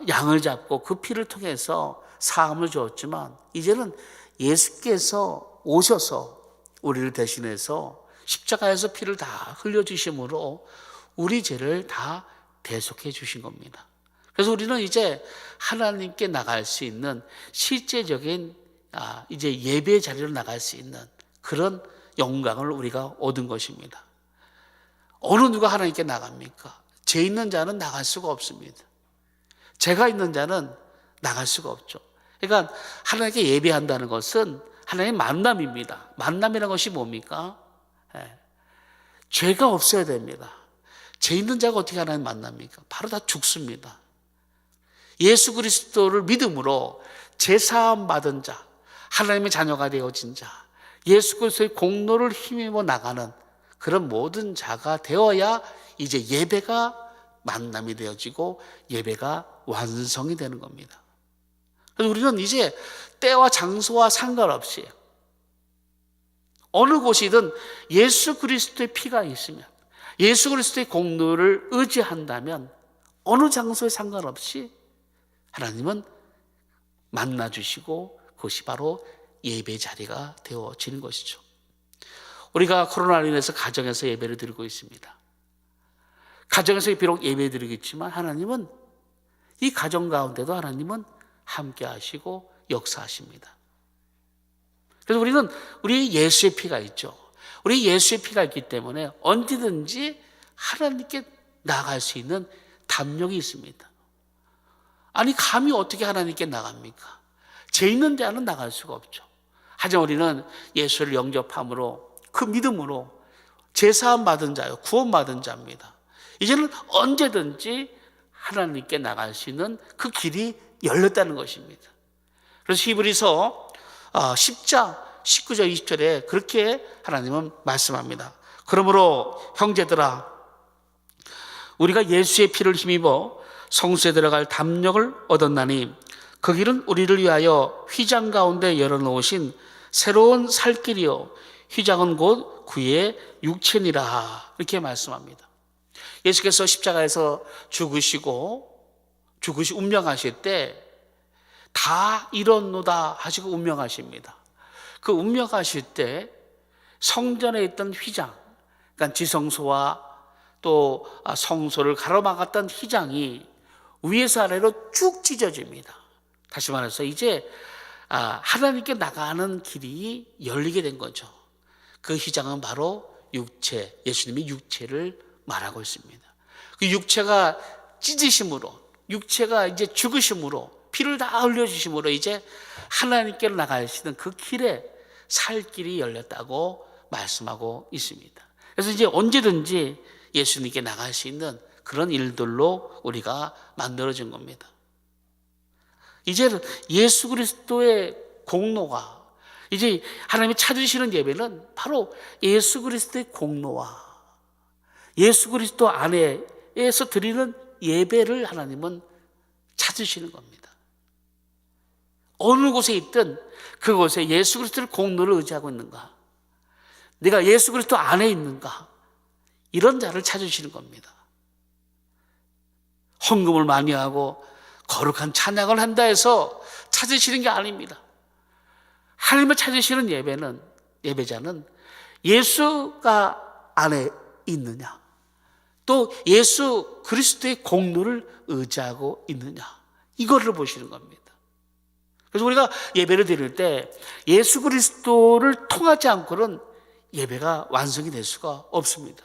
양을 잡고 그 피를 통해서 사함을 주었지만 이제는 예수께서 오셔서 우리를 대신해서 십자가에서 피를 다 흘려주심으로 우리 죄를 다 대속해 주신 겁니다. 그래서 우리는 이제 하나님께 나갈 수 있는 실제적인 이제 예배 자리로 나갈 수 있는 그런 영광을 우리가 얻은 것입니다. 어느 누가 하나님께 나갑니까? 죄 있는 자는 나갈 수가 없습니다. 죄가 있는 자는 나갈 수가 없죠. 그러니까 하나님께 예배한다는 것은 하나님의 만남입니다. 만남이라는 것이 뭡니까? 죄가 없어야 됩니다. 죄 있는 자가 어떻게 하나님 만납니까? 바로 다 죽습니다. 예수 그리스도를 믿음으로 제사함 받은 자, 하나님의 자녀가 되어진 자, 예수 그리스도의 공로를 힘입어 나가는 그런 모든 자가 되어야 이제 예배가 만남이 되어지고 예배가 완성이 되는 겁니다. 그래서 우리는 이제 때와 장소와 상관없이 어느 곳이든 예수 그리스도의 피가 있으면 예수 그리스도의 공로를 의지한다면 어느 장소에 상관없이 하나님은 만나주시고 그것이 바로 예배 자리가 되어지는 것이죠. 우리가 코로나로 인해서 가정에서 예배를 드리고 있습니다. 가정에서 비록 예배 드리겠지만 하나님은 이 가정 가운데도 하나님은 함께 하시고 역사하십니다. 그래서 우리는 우리 예수의 피가 있죠. 우리 예수의 피가 있기 때문에 언제든지 하나님께 나갈 수 있는 담력이 있습니다. 아니 감히 어떻게 하나님께 나갑니까? 죄 있는 자는 나갈 수가 없죠. 하지만 우리는 예수를 영접함으로 그 믿음으로 제사함 받은 자요 구원 받은 자입니다. 이제는 언제든지 하나님께 나갈 수 있는 그 길이 열렸다는 것입니다. 그래서 히브리서 10장 19절 20절에 그렇게 하나님은 말씀합니다. 그러므로 형제들아 우리가 예수의 피를 힘입어 성수에 들어갈 담력을 얻었나니 그 길은 우리를 위하여 휘장 가운데 열어놓으신 새로운 살길이요 휘장은 곧 그의 육체니라. 이렇게 말씀합니다. 예수께서 십자가에서 죽으시 운명하실 때 다 이뤘노다 하시고 운명하십니다. 그 운명하실 때 성전에 있던 휘장, 그러니까 지성소와 또 성소를 가로막았던 휘장이 위에서 아래로 쭉 찢어집니다. 다시 말해서 이제 하나님께 나가는 길이 열리게 된 거죠. 그 휘장은 바로 육체, 예수님의 육체를 말하고 있습니다. 그 육체가 찢으심으로, 육체가 이제 죽으심으로, 피를 다 흘려주심으로 이제 하나님께로 나가시는 그 길에 살 길이 열렸다고 말씀하고 있습니다. 그래서 이제 언제든지 예수님께 나갈 수 있는 그런 일들로 우리가 만들어진 겁니다. 이제는 예수 그리스도의 공로가, 이제 하나님이 찾으시는 예배는 바로 예수 그리스도의 공로와 예수 그리스도 안에서 드리는 예배를 하나님은 찾으시는 겁니다. 어느 곳에 있든 그곳에 예수 그리스도의 공로를 의지하고 있는가, 내가 예수 그리스도 안에 있는가, 이런 자를 찾으시는 겁니다. 헌금을 많이 하고 거룩한 찬양을 한다 해서 찾으시는 게 아닙니다. 하나님을 찾으시는 예배자는 예수가 안에 있느냐, 또 예수 그리스도의 공로를 의지하고 있느냐, 이거를 보시는 겁니다. 그래서 우리가 예배를 드릴 때 예수 그리스도를 통하지 않고는 예배가 완성이 될 수가 없습니다.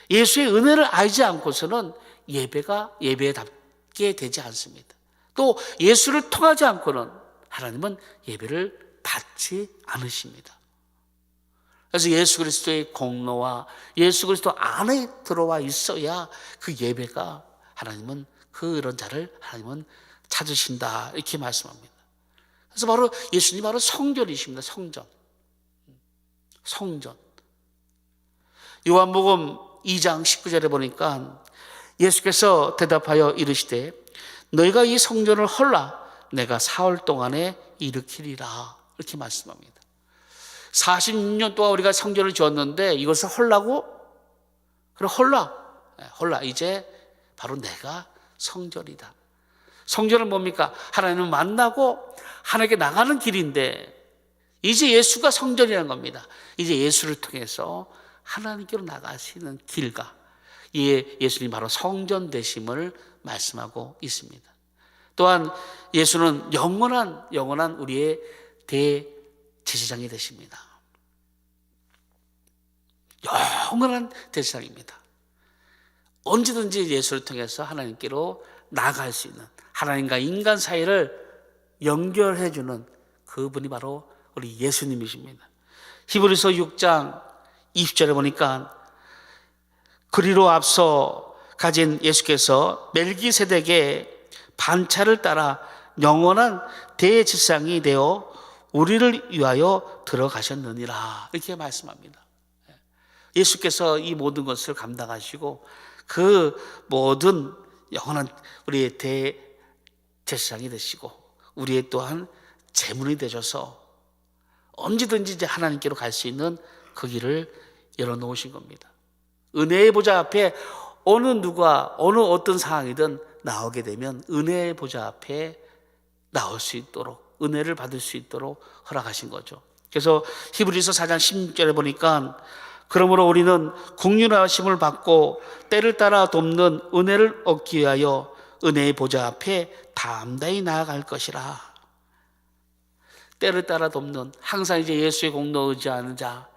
예수의 은혜를 알지 않고서는 예배가 예배답게 되지 않습니다. 또 예수를 통하지 않고는 하나님은 예배를 받지 않으십니다. 그래서 예수 그리스도의 공로와 예수 그리스도 안에 들어와 있어야 그 예배가 하나님은 그런 자를 하나님은 찾으신다, 이렇게 말씀합니다. 그래서 바로 예수님이 바로 성전이십니다. 성전. 요한복음 2장 19절에 보니까 예수께서 대답하여 이르시되 너희가 이 성전을 헐라 내가 사흘 동안에 일으키리라, 이렇게 말씀합니다. 46년 동안 우리가 성전을 지었는데 이것을 헐라고? 그래, 헐라. 이제 바로 내가 성전이다. 성전은 뭡니까? 하나님을 만나고 하나님께 나가는 길인데 이제 예수가 성전이라는 겁니다. 이제 예수를 통해서 하나님께로 나가시는 길과 예수님 바로 성전 되심을 말씀하고 있습니다. 또한 예수는 영원한 우리의 대제사장이 되십니다. 영원한 대제사장입니다. 언제든지 예수를 통해서 하나님께로 나아갈 수 있는, 하나님과 인간 사이를 연결해주는 그분이 바로 우리 예수님이십니다. 히브리서 6장 20절에 보니까 그리로 앞서 가진 예수께서 멜기세덱의 반차를 따라 영원한 대제사장이 되어 우리를 위하여 들어가셨느니라, 이렇게 말씀합니다. 예수께서 이 모든 것을 감당하시고 그 모든 영원한 우리의 대제사장이 되시고 우리의 또한 제물이 되셔서 언제든지 이제 하나님께로 갈 수 있는 그 길을 열어놓으신 겁니다. 은혜의 보좌 앞에 어느 어떤 상황이든 나오게 되면 은혜의 보좌 앞에 나올 수 있도록, 은혜를 받을 수 있도록 허락하신 거죠. 그래서 히브리서 4장 16절에 보니까 그러므로 우리는 긍휼하심을 받고 때를 따라 돕는 은혜를 얻기 위하여 은혜의 보좌 앞에 담대히 나아갈 것이라. 때를 따라 돕는, 항상 이제 예수의 공로 의지하는 자,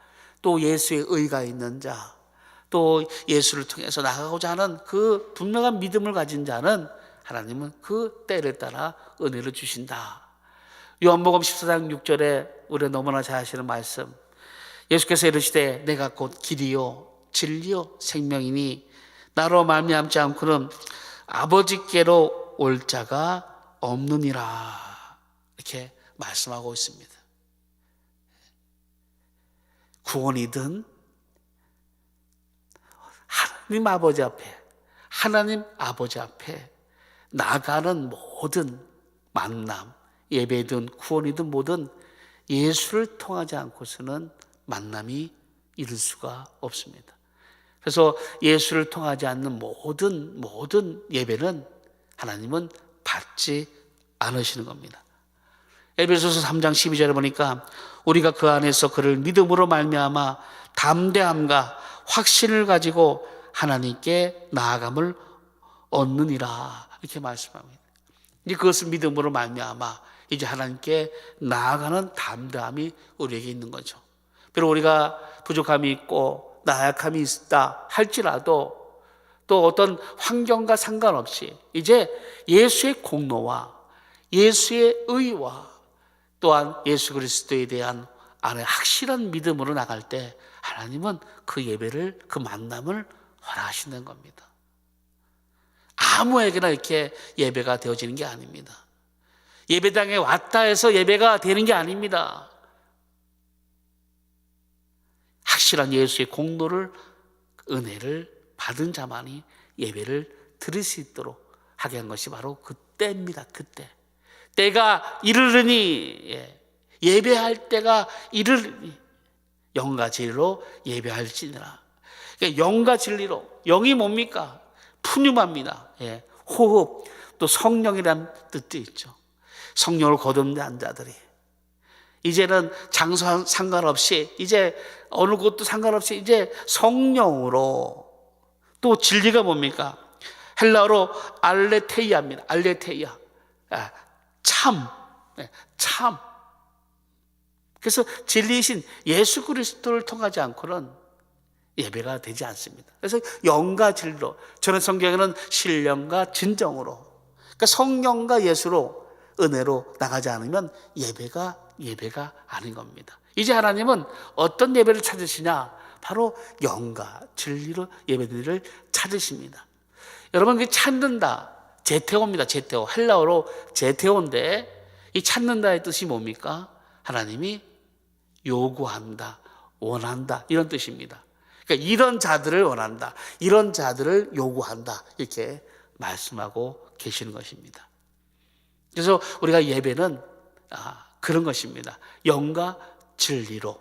또 예수의 의가 있는 자, 또 예수를 통해서 나가고자 하는 그 분명한 믿음을 가진 자는 하나님은 그 때를 따라 은혜를 주신다. 요한복음 14장 6절에 우리가 너무나 잘 아시는 말씀, 예수께서 이르시되 내가 곧 길이요 진리요 생명이니 나로 말미암지 않고는 아버지께로 올 자가 없느니라, 이렇게 말씀하고 있습니다. 구원이든 하나님 아버지 앞에 나가는 모든 만남, 예배든 구원이든 뭐든 예수를 통하지 않고서는 만남이 이룰 수가 없습니다. 그래서 예수를 통하지 않는 모든 예배는 하나님은 받지 않으시는 겁니다. 에베소서 3장 12절에 보니까 우리가 그 안에서 그를 믿음으로 말미암아 담대함과 확신을 가지고 하나님께 나아감을 얻느니라 이렇게 말씀합니다. 이제 그것을 믿음으로 말미암아 이제 하나님께 나아가는 담대함이 우리에게 있는 거죠. 비록 우리가 부족함이 있고 나약함이 있다 할지라도 또 어떤 환경과 상관없이 이제 예수의 공로와 예수의 의와 또한 예수 그리스도에 대한 안에 확실한 믿음으로 나갈 때 하나님은 그 예배를, 그 만남을 허락하시는 겁니다. 아무에게나 이렇게 예배가 되어지는 게 아닙니다. 예배당에 왔다 해서 예배가 되는 게 아닙니다. 확실한 예수의 공로를, 은혜를 받은 자만이 예배를 드릴 수 있도록 하게 한 것이 바로 그때입니다. 그때. 때가 이르르니, 예배할 때가 이르르니 영과 진리로 예배할지니라. 그러니까 영과 진리로, 영이 뭡니까? 푸념합니다. 호흡, 또 성령이라는 뜻도 있죠. 성령을 거듭난 자들이 이제는 장소 상관없이, 이제 어느 곳도 상관없이 이제 성령으로, 또 진리가 뭡니까? 헬라어로 알레테이아입니다. 알레테이아. 참. 그래서 진리이신 예수 그리스도를 통하지 않고는 예배가 되지 않습니다. 그래서 영과 진리로, 저는 성경에는 신령과 진정으로, 그러니까 성령과 예수로, 은혜로 나가지 않으면 예배가 아닌 겁니다. 이제 하나님은 어떤 예배를 찾으시냐? 바로 영과 진리로 예배드리를 찾으십니다. 여러분, 그 찾는다, 제테오입니다. 제테오. 헬라어로 제테오인데 이 찾는다의 뜻이 뭡니까? 하나님이 요구한다, 원한다, 이런 뜻입니다. 그러니까 이런 자들을 원한다, 이런 자들을 요구한다, 이렇게 말씀하고 계시는 것입니다. 그래서 우리가 예배는 그런 것입니다. 영과 진리로,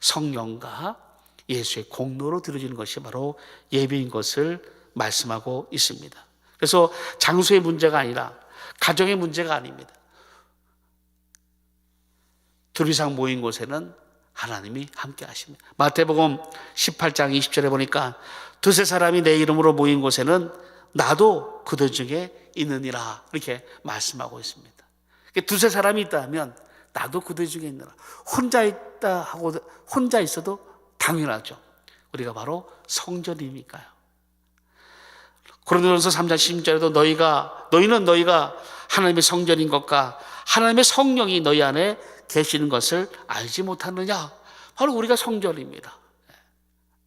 성령과 예수의 공로로 드려지는 것이 바로 예배인 것을 말씀하고 있습니다. 그래서 장소의 문제가 아니라 가정의 문제가 아닙니다. 둘 이상 모인 곳에는 하나님이 함께 하십니다. 마태복음 18장 20절에 보니까 두세 사람이 내 이름으로 모인 곳에는 나도 그들 중에 있느니라, 이렇게 말씀하고 있습니다. 두세 사람이 있다면 나도 그들 중에 있느라. 혼자 있어도 당연하죠. 우리가 바로 성전이니까요. 고린도전서 3장 16절에도 너희는 너희가 하나님의 성전인 것과 하나님의 성령이 너희 안에 계시는 것을 알지 못하느냐? 바로 우리가 성전입니다.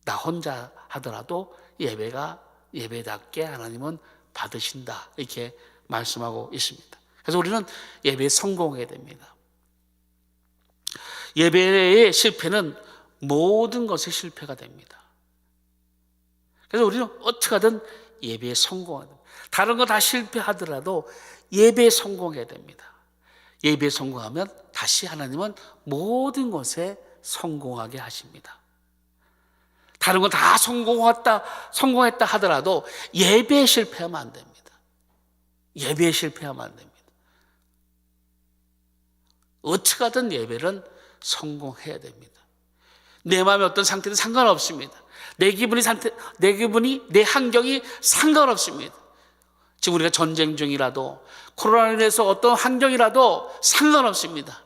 나 혼자 하더라도 예배답게 하나님은 받으신다, 이렇게 말씀하고 있습니다. 그래서 우리는 예배에 성공해야 됩니다. 예배의 실패는 모든 것의 실패가 됩니다. 그래서 우리는 어떻게 하든 예배에 성공해야 됩니다. 다른 거 다 실패하더라도 예배에 성공해야 됩니다. 예배에 성공하면 다시 하나님은 모든 것에 성공하게 하십니다. 다른 건 다 성공했다 하더라도 예배에 실패하면 안 됩니다. 예배에 실패하면 안 됩니다. 어떻게 하든 예배는 성공해야 됩니다. 내 마음의 어떤 상태는 상관없습니다. 내 내 환경이 상관없습니다. 지금 우리가 전쟁 중이라도, 코로나로 인해서 어떤 환경이라도 상관없습니다.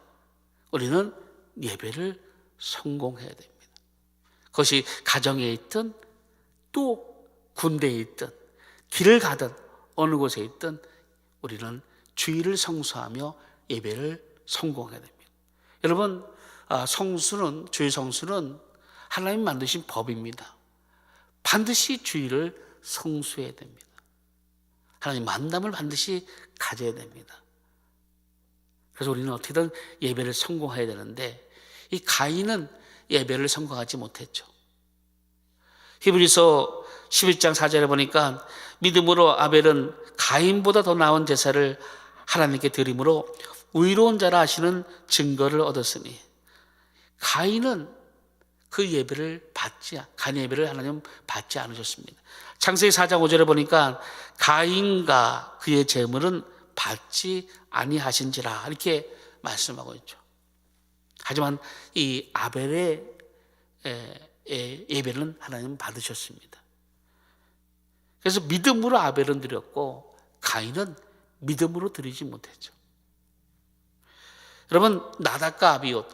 우리는 예배를 성공해야 됩니다. 그것이 가정에 있든 또 군대에 있든 길을 가든 어느 곳에 있든 우리는 주일을 성수하며 예배를 성공해야 됩니다. 여러분, 주일 성수는 하나님 만드신 법입니다. 반드시 주일을 성수해야 됩니다. 하나님 만남을 반드시 가져야 됩니다. 그래서 우리는 어떻게든 예배를 성공해야 되는데, 이 가인은 예배를 성공하지 못했죠. 히브리서 11장 4절에 보니까 믿음으로 아벨은 가인보다 더 나은 제사를 하나님께 드림으로 의로운 자라 하시는 증거를 얻었으니, 가인은 그 예배를 간 예배를 하나님 받지 않으셨습니다. 창세기 4장 5절에 보니까 가인과 그의 제물은 받지 아니하신지라 이렇게 말씀하고 있죠. 하지만 이 아벨의 예배는 하나님 받으셨습니다. 그래서 믿음으로 아벨은 드렸고 가인은 믿음으로 드리지 못했죠. 여러분, 나답과 아비후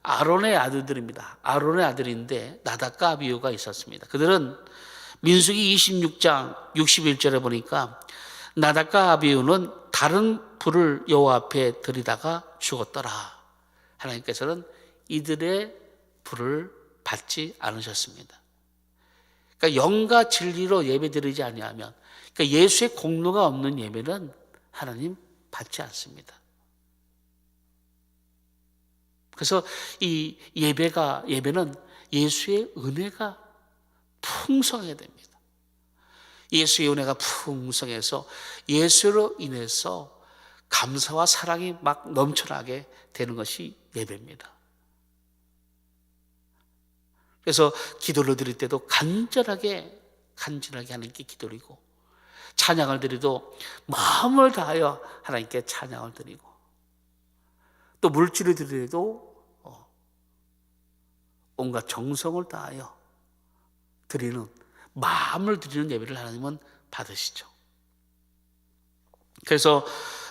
아론의 아들들입니다. 아론의 아들인데 나답과 아비후가 있었습니다. 그들은 민수기 26장 61절에 보니까 나답과 아비후는 다른 불을 여호와 앞에 들이다가 죽었더라. 하나님께서는 이들의 불을 받지 않으셨습니다. 그러니까 영과 진리로 예배드리지 아니하면, 그러니까 예수의 공로가 없는 예배는 하나님 받지 않습니다. 그래서 이 예배는 예수의 은혜가 풍성해야 됩니다. 예수의 은혜가 풍성해서 예수로 인해서 감사와 사랑이 막 넘쳐나게 되는 것이 예배입니다. 그래서 기도를 드릴 때도 간절하게 하나님께 기도드리고, 찬양을 드려도 마음을 다하여 하나님께 찬양을 드리고, 또 물질을 드려도 온갖 정성을 다하여 드리는, 마음을 드리는 예배를 하나님은 받으시죠. 그래서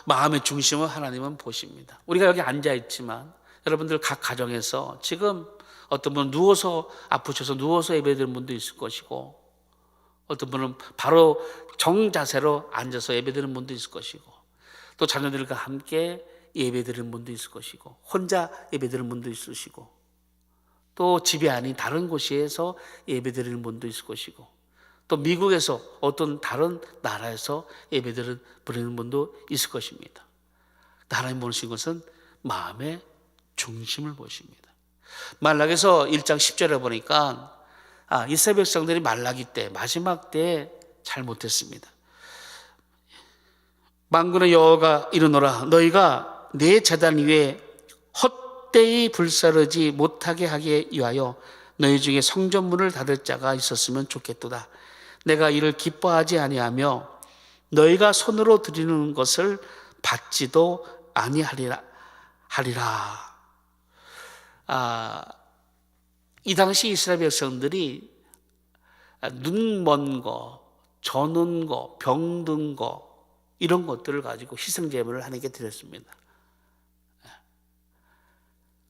마음의 중심을 하나님은 보십니다. 우리가 여기 앉아 있지만 여러분들 각 가정에서 지금 어떤 분은 누워서 아프셔서 누워서 예배드리는 분도 있을 것이고, 어떤 분은 바로 정자세로 앉아서 예배드리는 분도 있을 것이고, 또 자녀들과 함께 예배드리는 분도 있을 것이고, 혼자 예배드리는 분도 있으시고, 또 집이 아닌 다른 곳에서 예배드리는 분도 있을 것이고, 또 미국에서 어떤 다른 나라에서 예배드리는 분도 있을 것입니다. 하나님 보시는 것은 마음의 중심을 보십니다. 말라기서 1장 10절에 보니까 이스라엘 백성들이 말라기 때, 마지막 때 잘못했습니다. 만군의 여호와가 이르노라, 너희가 내 제단 위에 헛되이 불사르지 못하게 하기 위하여 너희 중에 성전문을 닫을 자가 있었으면 좋겠도다. 내가 이를 기뻐하지 아니하며 너희가 손으로 드리는 것을 받지도 아니하리라. 이 당시 이스라엘 백성들이 눈 먼 거, 저는 거, 병든 거, 이런 것들을 가지고 희생제물을 하나님께 드렸습니다.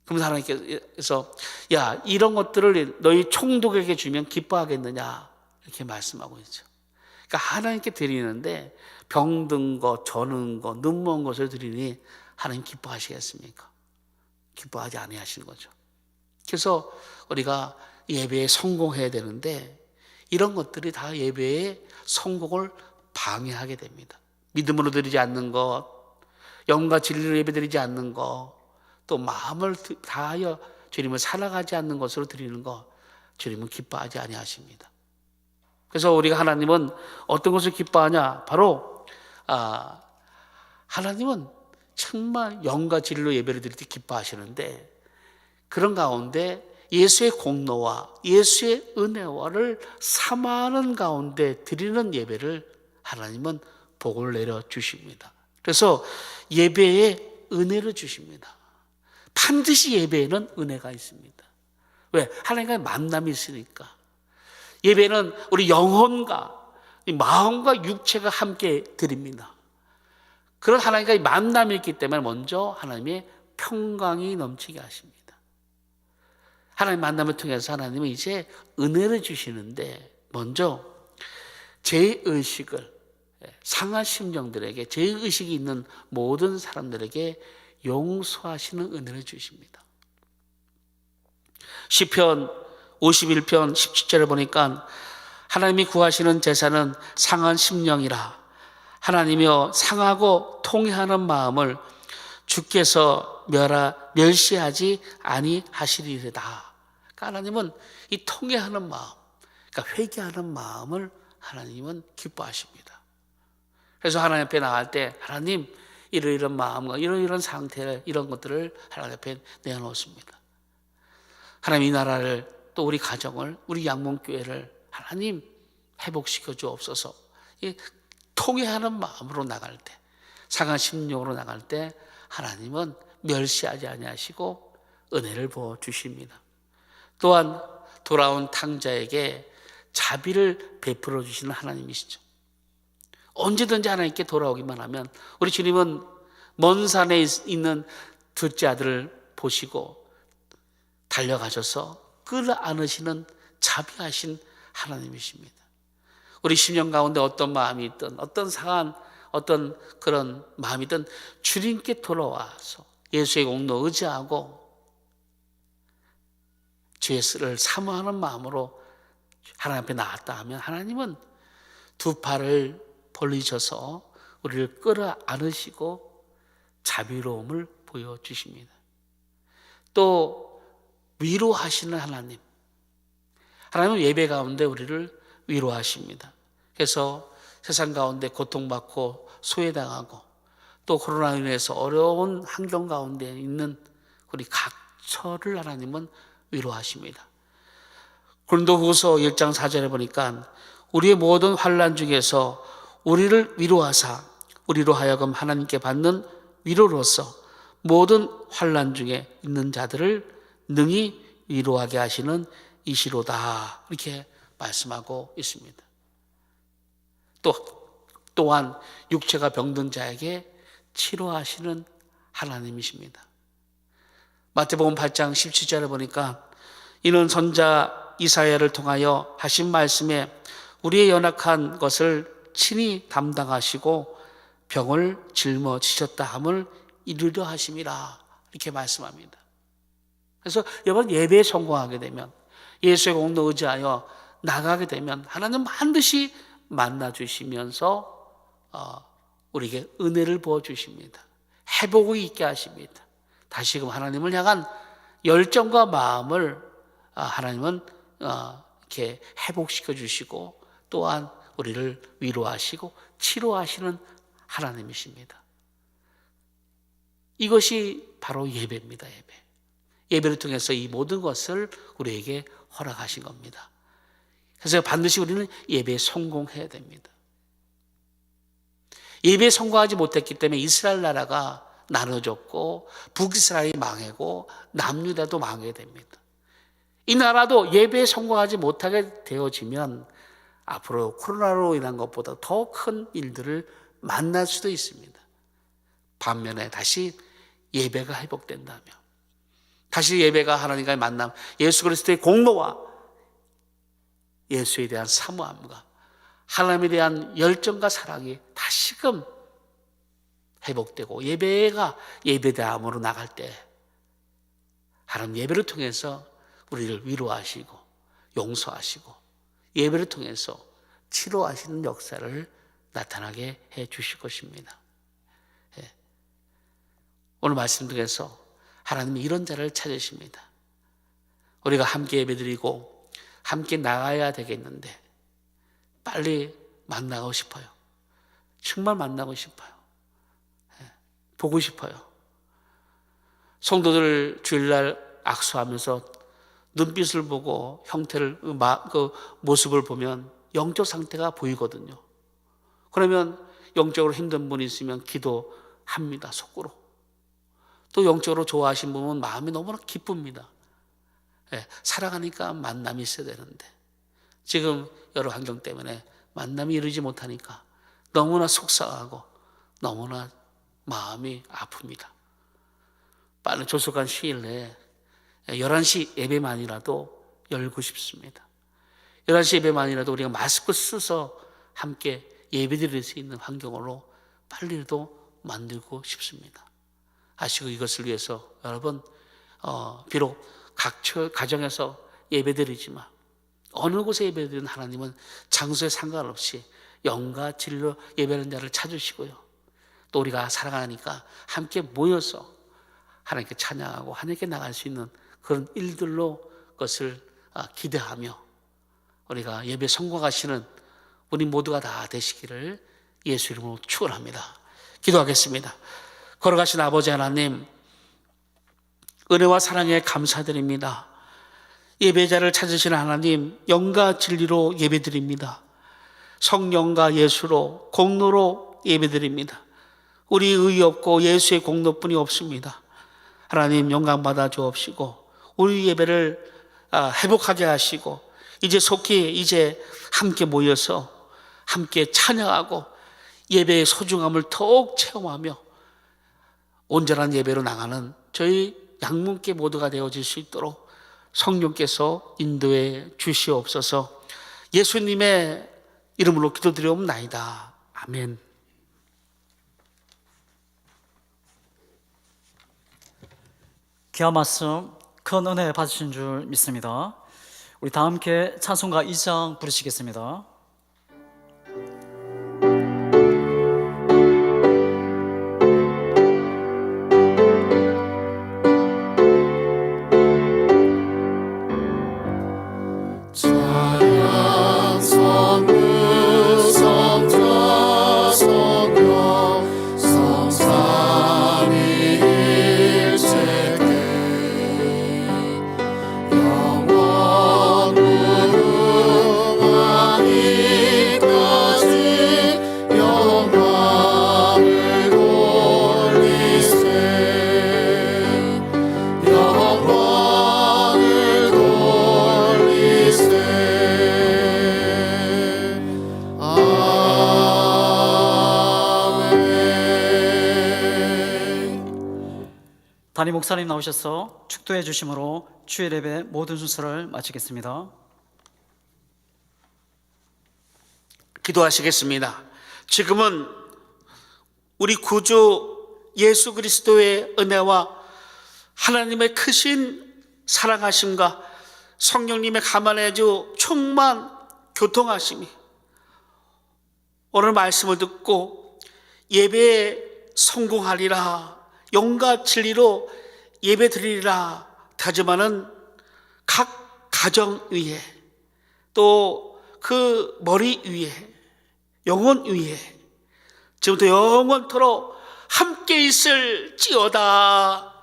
그럼 하나님께서 야, 이런 것들을 너희 총독에게 주면 기뻐하겠느냐 이렇게 말씀하고 있죠. 그러니까 하나님께 드리는데 병든 거, 저는 거, 눈 먼 것을 드리니 하나님 기뻐하시겠습니까? 기뻐하지 아니하시는 거죠. 그래서 우리가 예배에 성공해야 되는데 이런 것들이 다 예배의 성공을 방해하게 됩니다. 믿음으로 드리지 않는 것, 영과 진리로 예배드리지 않는 것, 또 마음을 다하여 주님을 살아가지 않는 것으로 드리는 것, 주님은 기뻐하지 아니하십니다. 그래서 우리가 하나님은 어떤 것을 기뻐하냐? 바로 하나님은 정말 영과 진리로 예배를 드릴 때 기뻐하시는데, 그런 가운데 예수의 공로와 예수의 은혜와를 사모하는 가운데 드리는 예배를 하나님은 복을 내려주십니다. 그래서 예배에 은혜를 주십니다. 반드시 예배에는 은혜가 있습니다. 왜? 하나님과의 만남이 있으니까. 예배는 우리 영혼과 마음과 육체가 함께 드립니다. 그런 하나님과의 만남이 있기 때문에 먼저 하나님의 평강이 넘치게 하십니다. 하나님 만남을 통해서 하나님은 이제 은혜를 주시는데, 먼저 죄의식을, 상한 심령들에게, 죄의식이 있는 모든 사람들에게 용서하시는 은혜를 주십니다. 시편 51편 17절에 보니까 하나님이 구하시는 제사는 상한 심령이라, 하나님이여 상하고 통회하는 마음을 주께서 멸시하지 아니하시리이다. 그러니까 하나님은 이 통회하는 마음, 그러니까 회개하는 마음을 하나님은 기뻐하십니다. 그래서 하나님 앞에 나갈 때 하나님 이런 마음과 이런 상태를, 이런 것들을 하나님 앞에 내어놓습니다. 하나님 이 나라를 또 우리 가정을, 우리 양문교회를 하나님 회복시켜 주옵소서. 이 통회하는 마음으로 나갈 때, 상한 심령으로 나갈 때 하나님은 멸시하지 아니하시고 은혜를 부어 주십니다. 또한 돌아온 탕자에게 자비를 베풀어 주시는 하나님이시죠. 언제든지 하나님께 돌아오기만 하면, 우리 주님은 먼 산에 있는 둘째 아들을 보시고 달려가셔서 끌어안으시는 자비하신 하나님이십니다. 우리 심령 가운데 어떤 마음이 있든, 어떤 상한 어떤 그런 마음이든 주님께 돌아와서 예수의 공로 의지하고 죄를 사모하는 마음으로 하나님 앞에 나왔다 하면 하나님은 두 팔을 벌리셔서 우리를 끌어안으시고 자비로움을 보여주십니다. 또 위로하시는 하나님, 하나님은 예배 가운데 우리를 위로하십니다. 그래서 세상 가운데 고통받고 소외당하고 또 코로나로 인해서 어려운 환경 가운데 있는 우리 각처를 하나님은 위로하십니다. 고린도후서 1장 4절에 보니까 우리의 모든 환난 중에서 우리를 위로하사 우리로 하여금 하나님께 받는 위로로서 모든 환난 중에 있는 자들을 능히 위로하게 하시는 이시로다, 이렇게 말씀하고 있습니다. 또한 육체가 병든 자에게 치료하시는 하나님이십니다. 마태복음 8장 17절에 보니까 이는 선자 이사야를 통하여 하신 말씀에 우리의 연약한 것을 친히 담당하시고 병을 짊어지셨다 함을 이루려 하심이라, 이렇게 말씀합니다. 그래서 여러분, 예배에 성공하게 되면, 예수의 공로 의지하여 나가게 되면 하나님 반드시 만나주시면서 우리에게 은혜를 부어주십니다. 회복이 있게 하십니다. 다시금 하나님을 향한 열정과 마음을 하나님은 이렇게 회복시켜 주시고 또한 우리를 위로하시고 치료하시는 하나님이십니다. 이것이 바로 예배입니다. 예배를 통해서 이 모든 것을 우리에게 허락하신 겁니다. 그래서 반드시 우리는 예배에 성공해야 됩니다. 예배에 성공하지 못했기 때문에 이스라엘 나라가 나눠졌고 북이스라엘이 망하고 남유다도 망하게 됩니다. 이 나라도 예배에 성공하지 못하게 되어지면 앞으로 코로나로 인한 것보다 더 큰 일들을 만날 수도 있습니다. 반면에 다시 예배가 회복된다면, 다시 예배가 하나님과의 만남, 예수 그리스도의 공로와 예수에 대한 사모함과 하나님에 대한 열정과 사랑이 다시금 회복되고 예배가 예배다움으로 나갈 때 하나님 예배를 통해서 우리를 위로하시고 용서하시고 예배를 통해서 치료하시는 역사를 나타나게 해 주실 것입니다. 오늘 말씀 중에서 하나님이 이런 자를 찾으십니다. 우리가 함께 예배드리고 함께 나가야 되겠는데 빨리 만나고 싶어요. 정말 만나고 싶어요. 보고 싶어요. 성도들 주일날 악수하면서 눈빛을 보고 형태를, 그 모습을 보면 영적 상태가 보이거든요. 그러면 영적으로 힘든 분이 있으면 기도합니다. 속으로. 또 영적으로 좋아하신 분은 마음이 너무나 기쁩니다. 살아가니까 만남이 있어야 되는데 지금 여러 환경 때문에 만남이 이루지 못하니까 너무나 속상하고 너무나 마음이 아픕니다. 빠른 조속한 시일 내에 11시 예배만이라도 열고 싶습니다. 11시 예배만이라도 우리가 마스크 써서 함께 예배드릴 수 있는 환경으로 빨리라도 만들고 싶습니다. 아시고 이것을 위해서 여러분 비록 각 가정에서 예배드리지만 어느 곳에 예배드리는 하나님은 장소에 상관없이 영과 진리로 예배하는 자를 찾으시고요. 또 우리가 살아가니까 함께 모여서 하나님께 찬양하고 하나님께 나갈 수 있는 그런 일들로 그것을 기대하며 우리가 예배 성공하시는 우리 모두가 다 되시기를 예수 이름으로 축원합니다. 기도하겠습니다. 걸어가신 아버지 하나님, 은혜와 사랑에 감사드립니다. 예배자를 찾으시는 하나님, 영과 진리로 예배드립니다. 성령과 예수로, 공로로 예배드립니다. 우리 의의 없고 예수의 공로뿐이 없습니다. 하나님 영광 받아 주옵시고 우리 예배를 회복하게 하시고 이제 속히 함께 모여서 함께 찬양하고 예배의 소중함을 더욱 체험하며 온전한 예배로 나가는 저희 양문계 모두가 되어질 수 있도록 성령께서 인도해 주시옵소서. 예수님의 이름으로 기도드리옵나이다. 아멘. 귀한 말씀, 큰 은혜 받으신 줄 믿습니다. 우리 다 함께 찬송가 2장 부르시겠습니다. 찬양 성부 성자 성령 성삼위일체께 영원 무궁하기까지 영광을 돌리세 영광을 돌리세. 담임 목사님 나오셔서 축도해 주심으로 주일 예배 모든 순서를 마치겠습니다. 기도하시겠습니다. 지금은 우리 구주 예수 그리스도의 은혜와 하나님의 크신 사랑하심과 성령님의 감안해주 충만 교통하심이 오늘 말씀을 듣고 예배에 성공하리라, 영과 진리로 예배 드리리라 다짐하는 각 가정 위에 또 그 머리 위에 영혼 위에 지금부터 영원토록 함께 있을지어다.